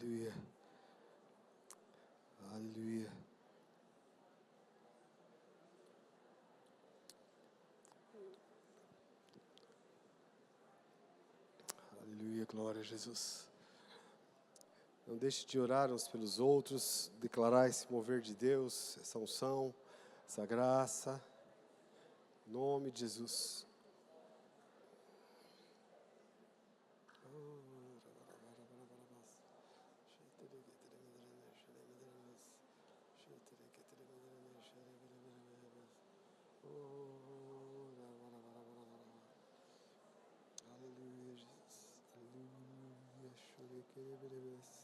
Aleluia. Aleluia. Aleluia, glória a Jesus. Não deixe de orar uns pelos outros, declarar esse mover de Deus, essa unção, essa graça, em nome de Jesus. Aleluia, Jesus. Aleluia, chore que rebelebes.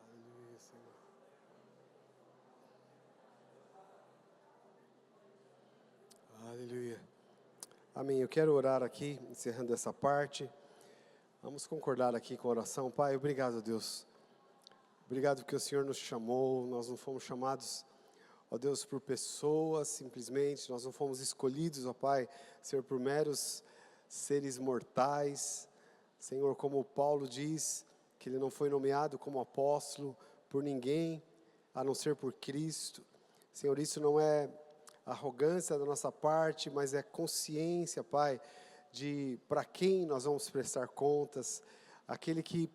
Aleluia, Senhor. Aleluia. Amém. Eu quero orar aqui, encerrando essa parte. Vamos concordar aqui com a oração. Pai, obrigado, Deus. Obrigado porque o Senhor nos chamou. Nós não fomos chamados, ó Deus, por pessoas, simplesmente. Nós não fomos escolhidos, ó Pai, Senhor, por meros seres mortais. Senhor, como Paulo diz, que ele não foi nomeado como apóstolo por ninguém, a não ser por Cristo. Senhor, isso não é arrogância da nossa parte, mas é consciência, Pai, de para quem nós vamos prestar contas. Aquele que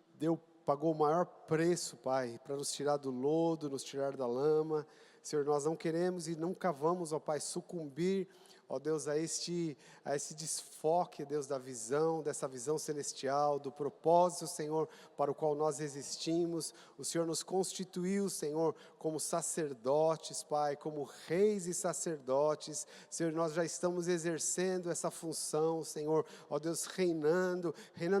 pagou o maior preço, Pai, para nos tirar do lodo, nos tirar da lama. Senhor, nós não queremos e nunca vamos, ó Pai, sucumbir, ó Deus, a esse desfoque, Deus, da visão, dessa visão celestial, do propósito, Senhor, para o qual nós existimos. O Senhor nos constituiu, Senhor, como sacerdotes, Pai, como reis e sacerdotes. Senhor, nós já estamos exercendo essa função, Senhor, ó Deus, reinando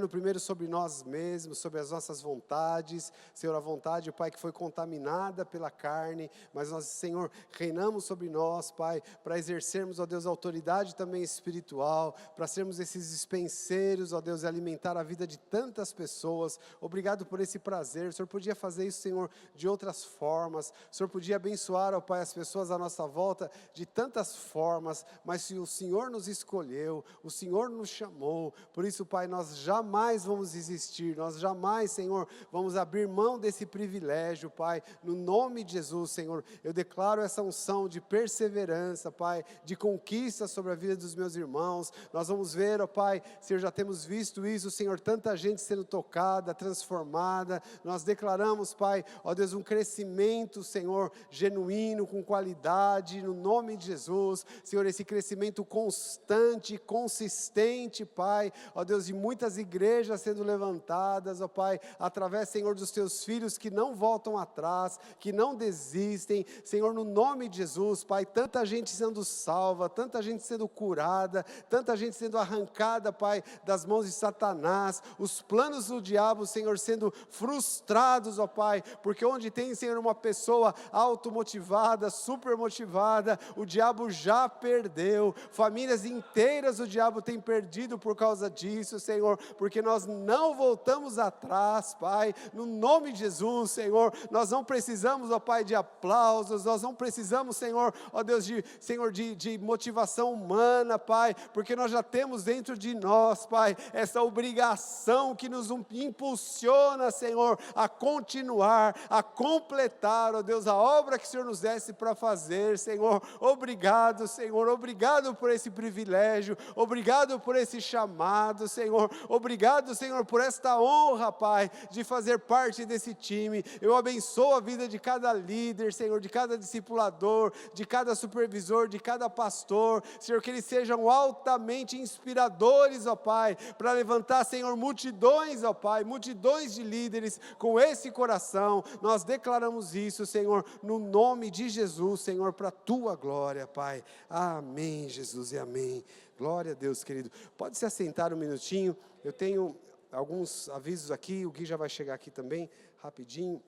primeiro sobre nós mesmos, sobre as nossas vontades, Senhor, a vontade, Pai, que foi contaminada pela carne, mas nós, Senhor, reinamos sobre nós, Pai, para exercermos, ó Deus, a autoridade também espiritual, para sermos esses dispenseiros, ó Deus, e alimentar a vida de tantas pessoas. Obrigado por esse prazer. O Senhor podia fazer isso, Senhor, de outras formas. O Senhor podia abençoar, ó Pai, as pessoas à nossa volta de tantas formas, mas se o Senhor nos escolheu, o Senhor nos chamou, por isso, Pai, nós jamais vamos desistir, nós jamais, Senhor, vamos abrir mão desse privilégio, Pai, no nome de Jesus, Senhor. Eu declaro essa unção de perseverança, Pai, de conquista sobre a vida dos meus irmãos. Nós vamos ver, ó Pai, Senhor, já temos visto isso, Senhor, tanta gente sendo tocada, transformada. Nós declaramos, Pai, ó Deus, um crescimento, Senhor, genuíno, com qualidade, no nome de Jesus, Senhor, esse crescimento constante, consistente, Pai, ó Deus, de muitas igrejas sendo levantadas, ó Pai, através, Senhor, dos teus filhos que não voltam atrás, que não desistem, Senhor, no nome de Jesus, Pai, tanta gente sendo salva, tanta gente sendo curada, tanta gente sendo arrancada, Pai, das mãos de Satanás, os planos do diabo, Senhor, sendo frustrados, ó Pai, porque onde tem, Senhor, uma pessoa automotivada, super motivada, o diabo já perdeu, famílias inteiras o diabo tem perdido por causa disso, Senhor, porque nós não voltamos atrás, Pai, no nome de Jesus, Senhor, nós não precisamos, ó Pai, de aplausos, nós não precisamos, Senhor, ó Deus, de motivação humana, Pai, porque nós já temos dentro de nós, Pai, essa obrigação que nos impulsiona, Senhor, a continuar, a completar, ó Deus, a obra que o Senhor nos desse para fazer, Senhor. Obrigado, Senhor, obrigado por esse privilégio, obrigado por esse chamado, Senhor, obrigado, Senhor, por esta honra, Pai, de fazer parte desse time. Eu abençoo a vida de cada líder, Senhor, de cada discipulador, de cada supervisor, de cada pastor, Senhor, que eles sejam altamente inspiradores, ó Pai, para levantar, Senhor, multidões, ó Pai, multidões de líderes com esse coração. Nós declaramos isso, Senhor, no nome de Jesus, Senhor, para a tua glória, Pai. Amém, Jesus, e amém. Glória a Deus, querido. Pode se assentar um minutinho. Eu tenho alguns avisos aqui, o Gui já vai chegar aqui também, rapidinho.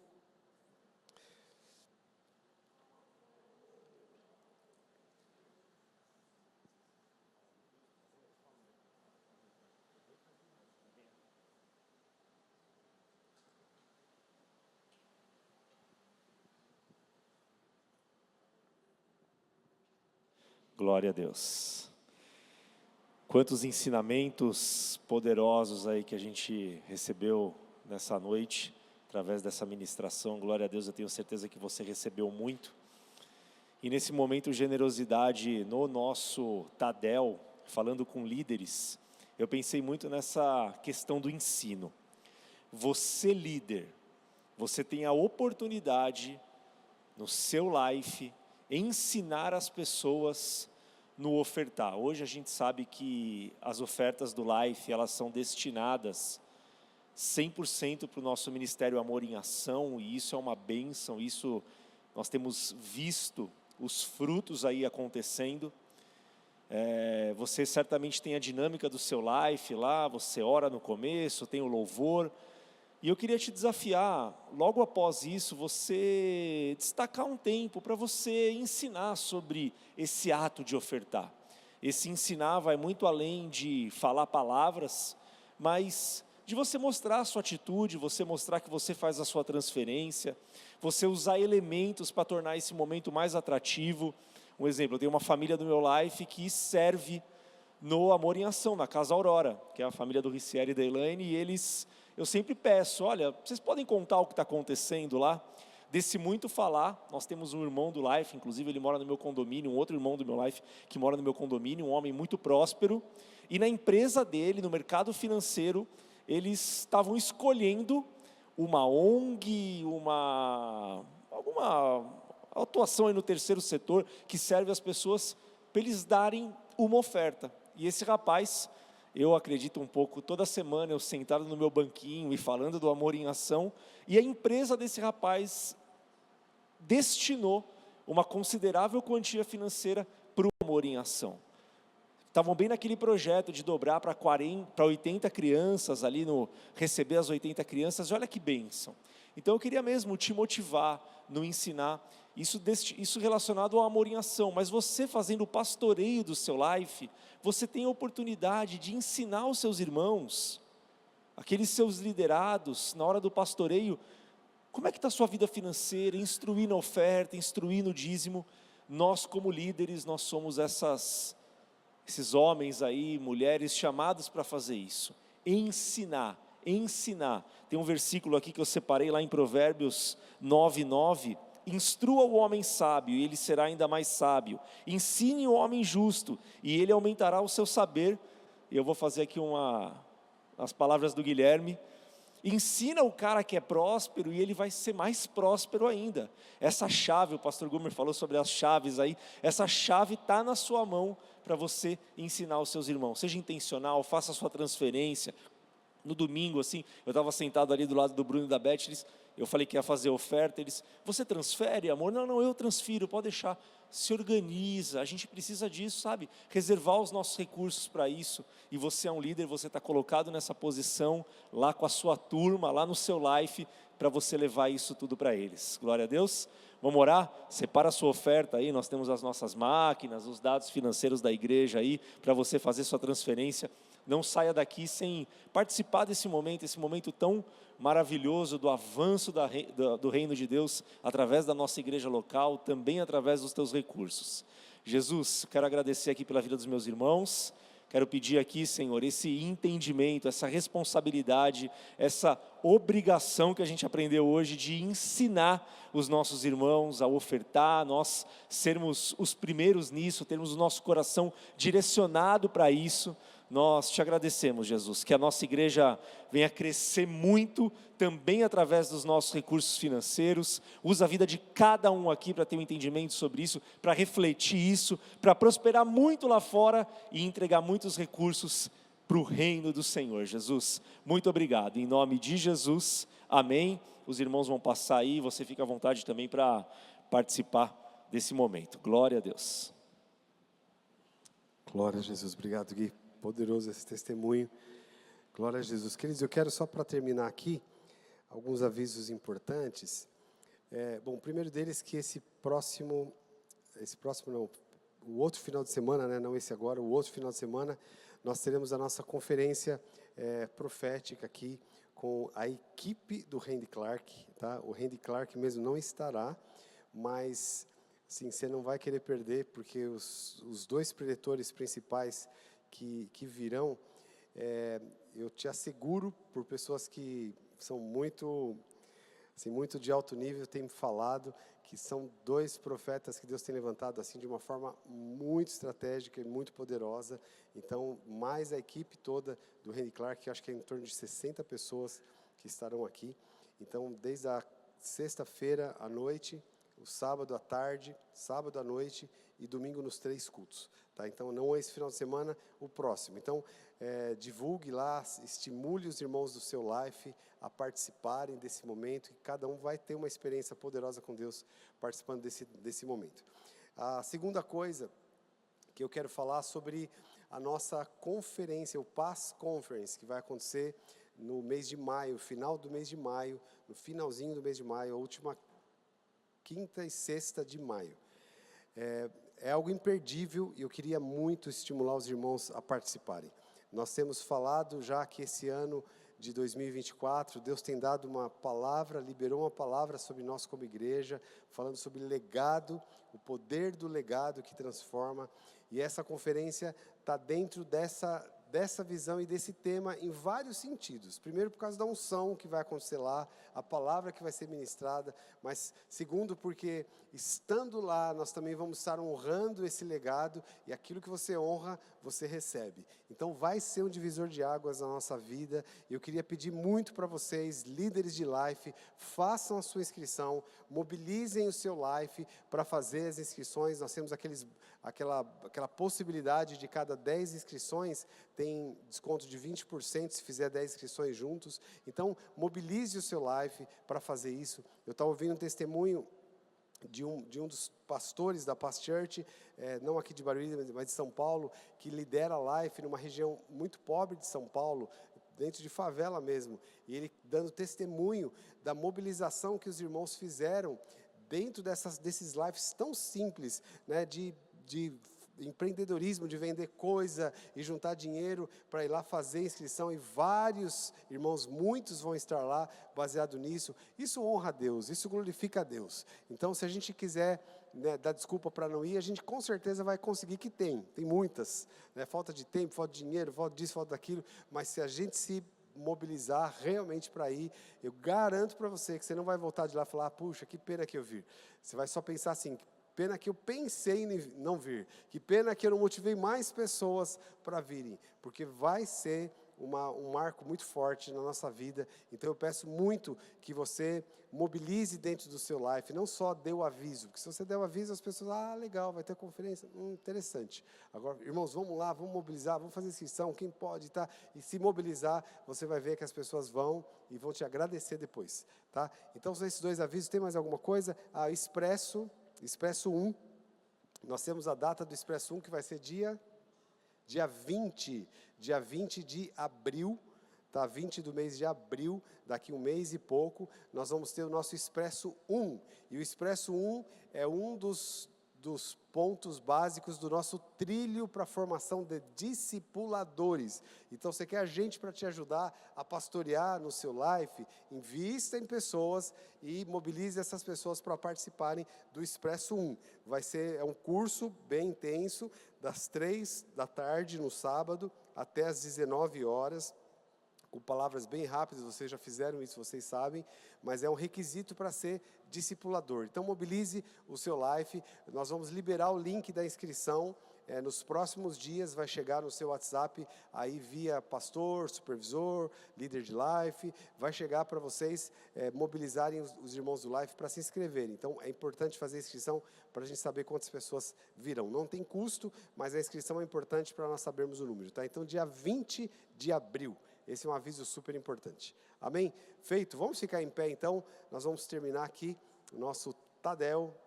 Glória a Deus. Quantos ensinamentos poderosos aí que a gente recebeu nessa noite, através dessa ministração. Glória a Deus, eu tenho certeza que você recebeu muito. E nesse momento, generosidade no nosso Tadel, falando com líderes, eu pensei muito nessa questão do ensino. Você, líder, você tem a oportunidade no seu life, ensinar as pessoas no ofertar. Hoje a gente sabe que as ofertas do life, elas são destinadas 100% para o nosso Ministério Amor em Ação, e isso é uma bênção, isso nós temos visto os frutos aí acontecendo. Você certamente tem a dinâmica do seu life lá, você ora no começo, tem o louvor, e eu queria te desafiar, logo após isso, você destacar um tempo para você ensinar sobre esse ato de ofertar. Esse ensinar vai muito além de falar palavras, mas de você mostrar a sua atitude, você mostrar que você faz a sua transferência, você usar elementos para tornar esse momento mais atrativo. Um exemplo, eu tenho uma família do meu life que serve no Amor em Ação, na Casa Aurora, que é a família do Ricieri e da Elaine, e eles... Eu sempre peço, olha, vocês podem contar o que está acontecendo lá? Desse muito falar, nós temos um irmão do Life, inclusive ele mora no meu condomínio, um outro irmão do meu Life que mora no meu condomínio, um homem muito próspero, e na empresa dele, no mercado financeiro, eles estavam escolhendo uma ONG, alguma atuação aí no terceiro setor, que serve as pessoas, para eles darem uma oferta. E esse rapaz... Eu acredito um pouco, toda semana eu sentado no meu banquinho e falando do Amor em Ação, e a empresa desse rapaz destinou uma considerável quantia financeira para o Amor em Ação. Estavam bem naquele projeto de dobrar para 80 crianças, ali receber as 80 crianças, e olha que bênção. Então eu queria mesmo te motivar no ensinar, isso relacionado ao Amor em Ação, mas você fazendo o pastoreio do seu life, você tem a oportunidade de ensinar os seus irmãos, aqueles seus liderados, na hora do pastoreio, como é que está a sua vida financeira, instruir na oferta, instruir no dízimo. Nós como líderes, nós somos esses homens aí, mulheres chamados para fazer isso, ensinar. Tem um versículo aqui que eu separei lá em Provérbios 9:9, instrua o homem sábio e ele será ainda mais sábio, ensine o homem justo e ele aumentará o seu saber. E eu vou fazer aqui as palavras do Guilherme, ensina o cara que é próspero e ele vai ser mais próspero ainda. Essa chave, o pastor Gumer falou sobre as chaves aí, essa chave está na sua mão para você ensinar os seus irmãos. Seja intencional, faça a sua transferência. No domingo, assim, eu estava sentado ali do lado do Bruno e da Beth, eu falei que ia fazer oferta, eles, você transfere, amor? Não, eu transfiro, pode deixar. Se organiza, a gente precisa disso, sabe? Reservar os nossos recursos para isso. E você é um líder, você está colocado nessa posição, lá com a sua turma, lá no seu life, para você levar isso tudo para eles. Glória a Deus. Vamos orar? Separa a sua oferta aí, nós temos as nossas máquinas, os dados financeiros da igreja aí, para você fazer sua transferência. Não saia daqui sem participar desse momento, esse momento tão maravilhoso do avanço do reino de Deus, através da nossa igreja local, também através dos teus recursos. Jesus, quero agradecer aqui pela vida dos meus irmãos, quero pedir aqui, Senhor, esse entendimento, essa responsabilidade, essa obrigação que a gente aprendeu hoje de ensinar os nossos irmãos a ofertar, nós sermos os primeiros nisso, termos o nosso coração direcionado para isso. Nós te agradecemos, Jesus, que a nossa igreja venha crescer muito, também através dos nossos recursos financeiros. Usa a vida de cada um aqui para ter um entendimento sobre isso, para refletir isso, para prosperar muito lá fora e entregar muitos recursos para o reino do Senhor. Jesus, muito obrigado. Em nome de Jesus, amém. Os irmãos vão passar aí, você fica à vontade também para participar desse momento. Glória a Deus. Glória a Jesus, obrigado, Gui. Poderoso esse testemunho. Glória a Jesus. Queridos, eu quero só para terminar aqui, alguns avisos importantes. Bom, o primeiro deles que o outro final de semana, né, não esse agora, o outro final de semana, nós teremos a nossa conferência profética aqui com a equipe do Randy Clark, tá? O Randy Clark mesmo não estará, mas sim, você não vai querer perder, porque os dois preletores principais que virão, eu te asseguro, por pessoas que são muito, assim, muito de alto nível, têm me falado que são dois profetas que Deus tem levantado assim de uma forma muito estratégica e muito poderosa. Então, mais a equipe toda do Randy Clark, que acho que é em torno de 60 pessoas que estarão aqui. Então, desde a sexta-feira à noite, o sábado à tarde, sábado à noite e domingo nos 3 cultos. Tá? Então, não esse final de semana, o próximo. Então, divulgue lá, estimule os irmãos do seu life a participarem desse momento, e cada um vai ter uma experiência poderosa com Deus participando desse momento. A segunda coisa que eu quero falar sobre a nossa conferência, o PAS Conference, que vai acontecer no mês de maio, final do mês de maio, no finalzinho do mês de maio, a última quinta e sexta de maio. É algo imperdível e eu queria muito estimular os irmãos a participarem. Nós temos falado já que esse ano de 2024, Deus tem dado uma palavra, liberou uma palavra sobre nós como igreja, falando sobre legado, o poder do legado que transforma. E essa conferência está dentro dessa visão e desse tema em vários sentidos. Primeiro, por causa da unção que vai acontecer lá, a palavra que vai ser ministrada, mas segundo, porque estando lá, nós também vamos estar honrando esse legado, e aquilo que você honra, você recebe. Então, vai ser um divisor de águas na nossa vida. Eu queria pedir muito para vocês, líderes de life, façam a sua inscrição, mobilizem o seu life para fazer as inscrições. Nós temos aquela possibilidade de cada 10 inscrições, tem desconto de 20% se fizer 10 inscrições juntos. Então, mobilize o seu life para fazer isso. Eu estava ouvindo um testemunho de um dos pastores da Past Church, não aqui de Barueri, mas de São Paulo, que lidera a Life numa região muito pobre de São Paulo, dentro de favela mesmo, e ele dando testemunho da mobilização que os irmãos fizeram dentro desses lives tão simples, né, de empreendedorismo, de vender coisa e juntar dinheiro para ir lá fazer inscrição, e vários irmãos, muitos vão estar lá baseado nisso. Isso honra a Deus, isso glorifica a Deus. Então, se a gente quiser, né, dar desculpa para não ir, a gente com certeza vai conseguir, que tem muitas, né, falta de tempo, falta de dinheiro, falta disso, falta daquilo, mas se a gente se mobilizar realmente para ir, eu garanto para você que você não vai voltar de lá e falar, puxa, que pena que eu vi. Você vai só pensar assim, pena que eu pensei em não vir, que pena que eu não motivei mais pessoas para virem, porque vai ser um marco muito forte na nossa vida. Então eu peço muito que você mobilize dentro do seu life, não só dê o aviso, porque se você der o aviso, as pessoas, legal, vai ter conferência, interessante. Agora, irmãos, vamos lá, vamos mobilizar, vamos fazer inscrição, quem pode, tá? E se mobilizar, você vai ver que as pessoas vão e vão te agradecer depois, tá? Então são esses 2 avisos. Tem mais alguma coisa? Expresso 1, nós temos a data do Expresso 1, que vai ser dia 20 de abril, tá? 20 do mês de abril, daqui um mês e pouco, nós vamos ter o nosso Expresso 1, e o Expresso 1 é um dos pontos básicos do nosso trilho para a formação de discipuladores. Então, você quer a gente para te ajudar a pastorear no seu life? Invista em pessoas e mobilize essas pessoas para participarem do Expresso 1. É um curso bem intenso, das 3 da tarde no sábado até as 19 horas, com palavras bem rápidas. Vocês já fizeram isso, vocês sabem, mas é um requisito para ser discipulador. Então, mobilize o seu life. Nós vamos liberar o link da inscrição. Nos próximos dias vai chegar no seu WhatsApp, aí via pastor, supervisor, líder de life, vai chegar para vocês mobilizarem os irmãos do life para se inscreverem. Então, é importante fazer a inscrição para a gente saber quantas pessoas virão. Não tem custo, mas a inscrição é importante para nós sabermos o número, tá? Então, dia 20 de abril. Esse é um aviso super importante. Amém? Feito. Vamos ficar em pé, então. Nós vamos terminar aqui o nosso Tadel.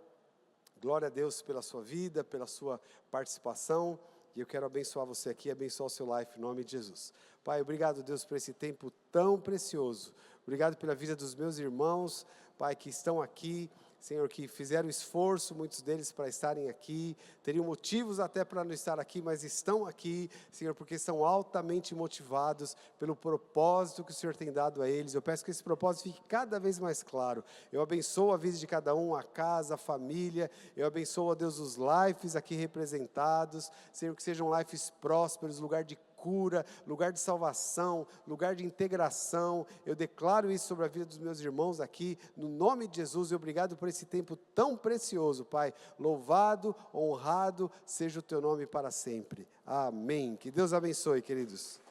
Glória a Deus pela sua vida, pela sua participação. E eu quero abençoar você aqui, abençoar o seu life, em nome de Jesus. Pai, obrigado, Deus, por esse tempo tão precioso. Obrigado pela vida dos meus irmãos, Pai, que estão aqui Senhor, que fizeram esforço, muitos deles, para estarem aqui, teriam motivos até para não estar aqui, mas estão aqui, Senhor, porque são altamente motivados pelo propósito que o Senhor tem dado a eles. Eu peço que esse propósito fique cada vez mais claro. Eu abençoo a vida de cada um, a casa, a família. Eu abençoo, ó Deus, os lives aqui representados. Senhor, que sejam lives prósperos, lugar de cura, lugar de salvação, lugar de integração. Eu declaro isso sobre a vida dos meus irmãos aqui, no nome de Jesus, e obrigado por esse tempo tão precioso, Pai. Louvado, honrado seja o teu nome para sempre. Amém. Que Deus abençoe, queridos.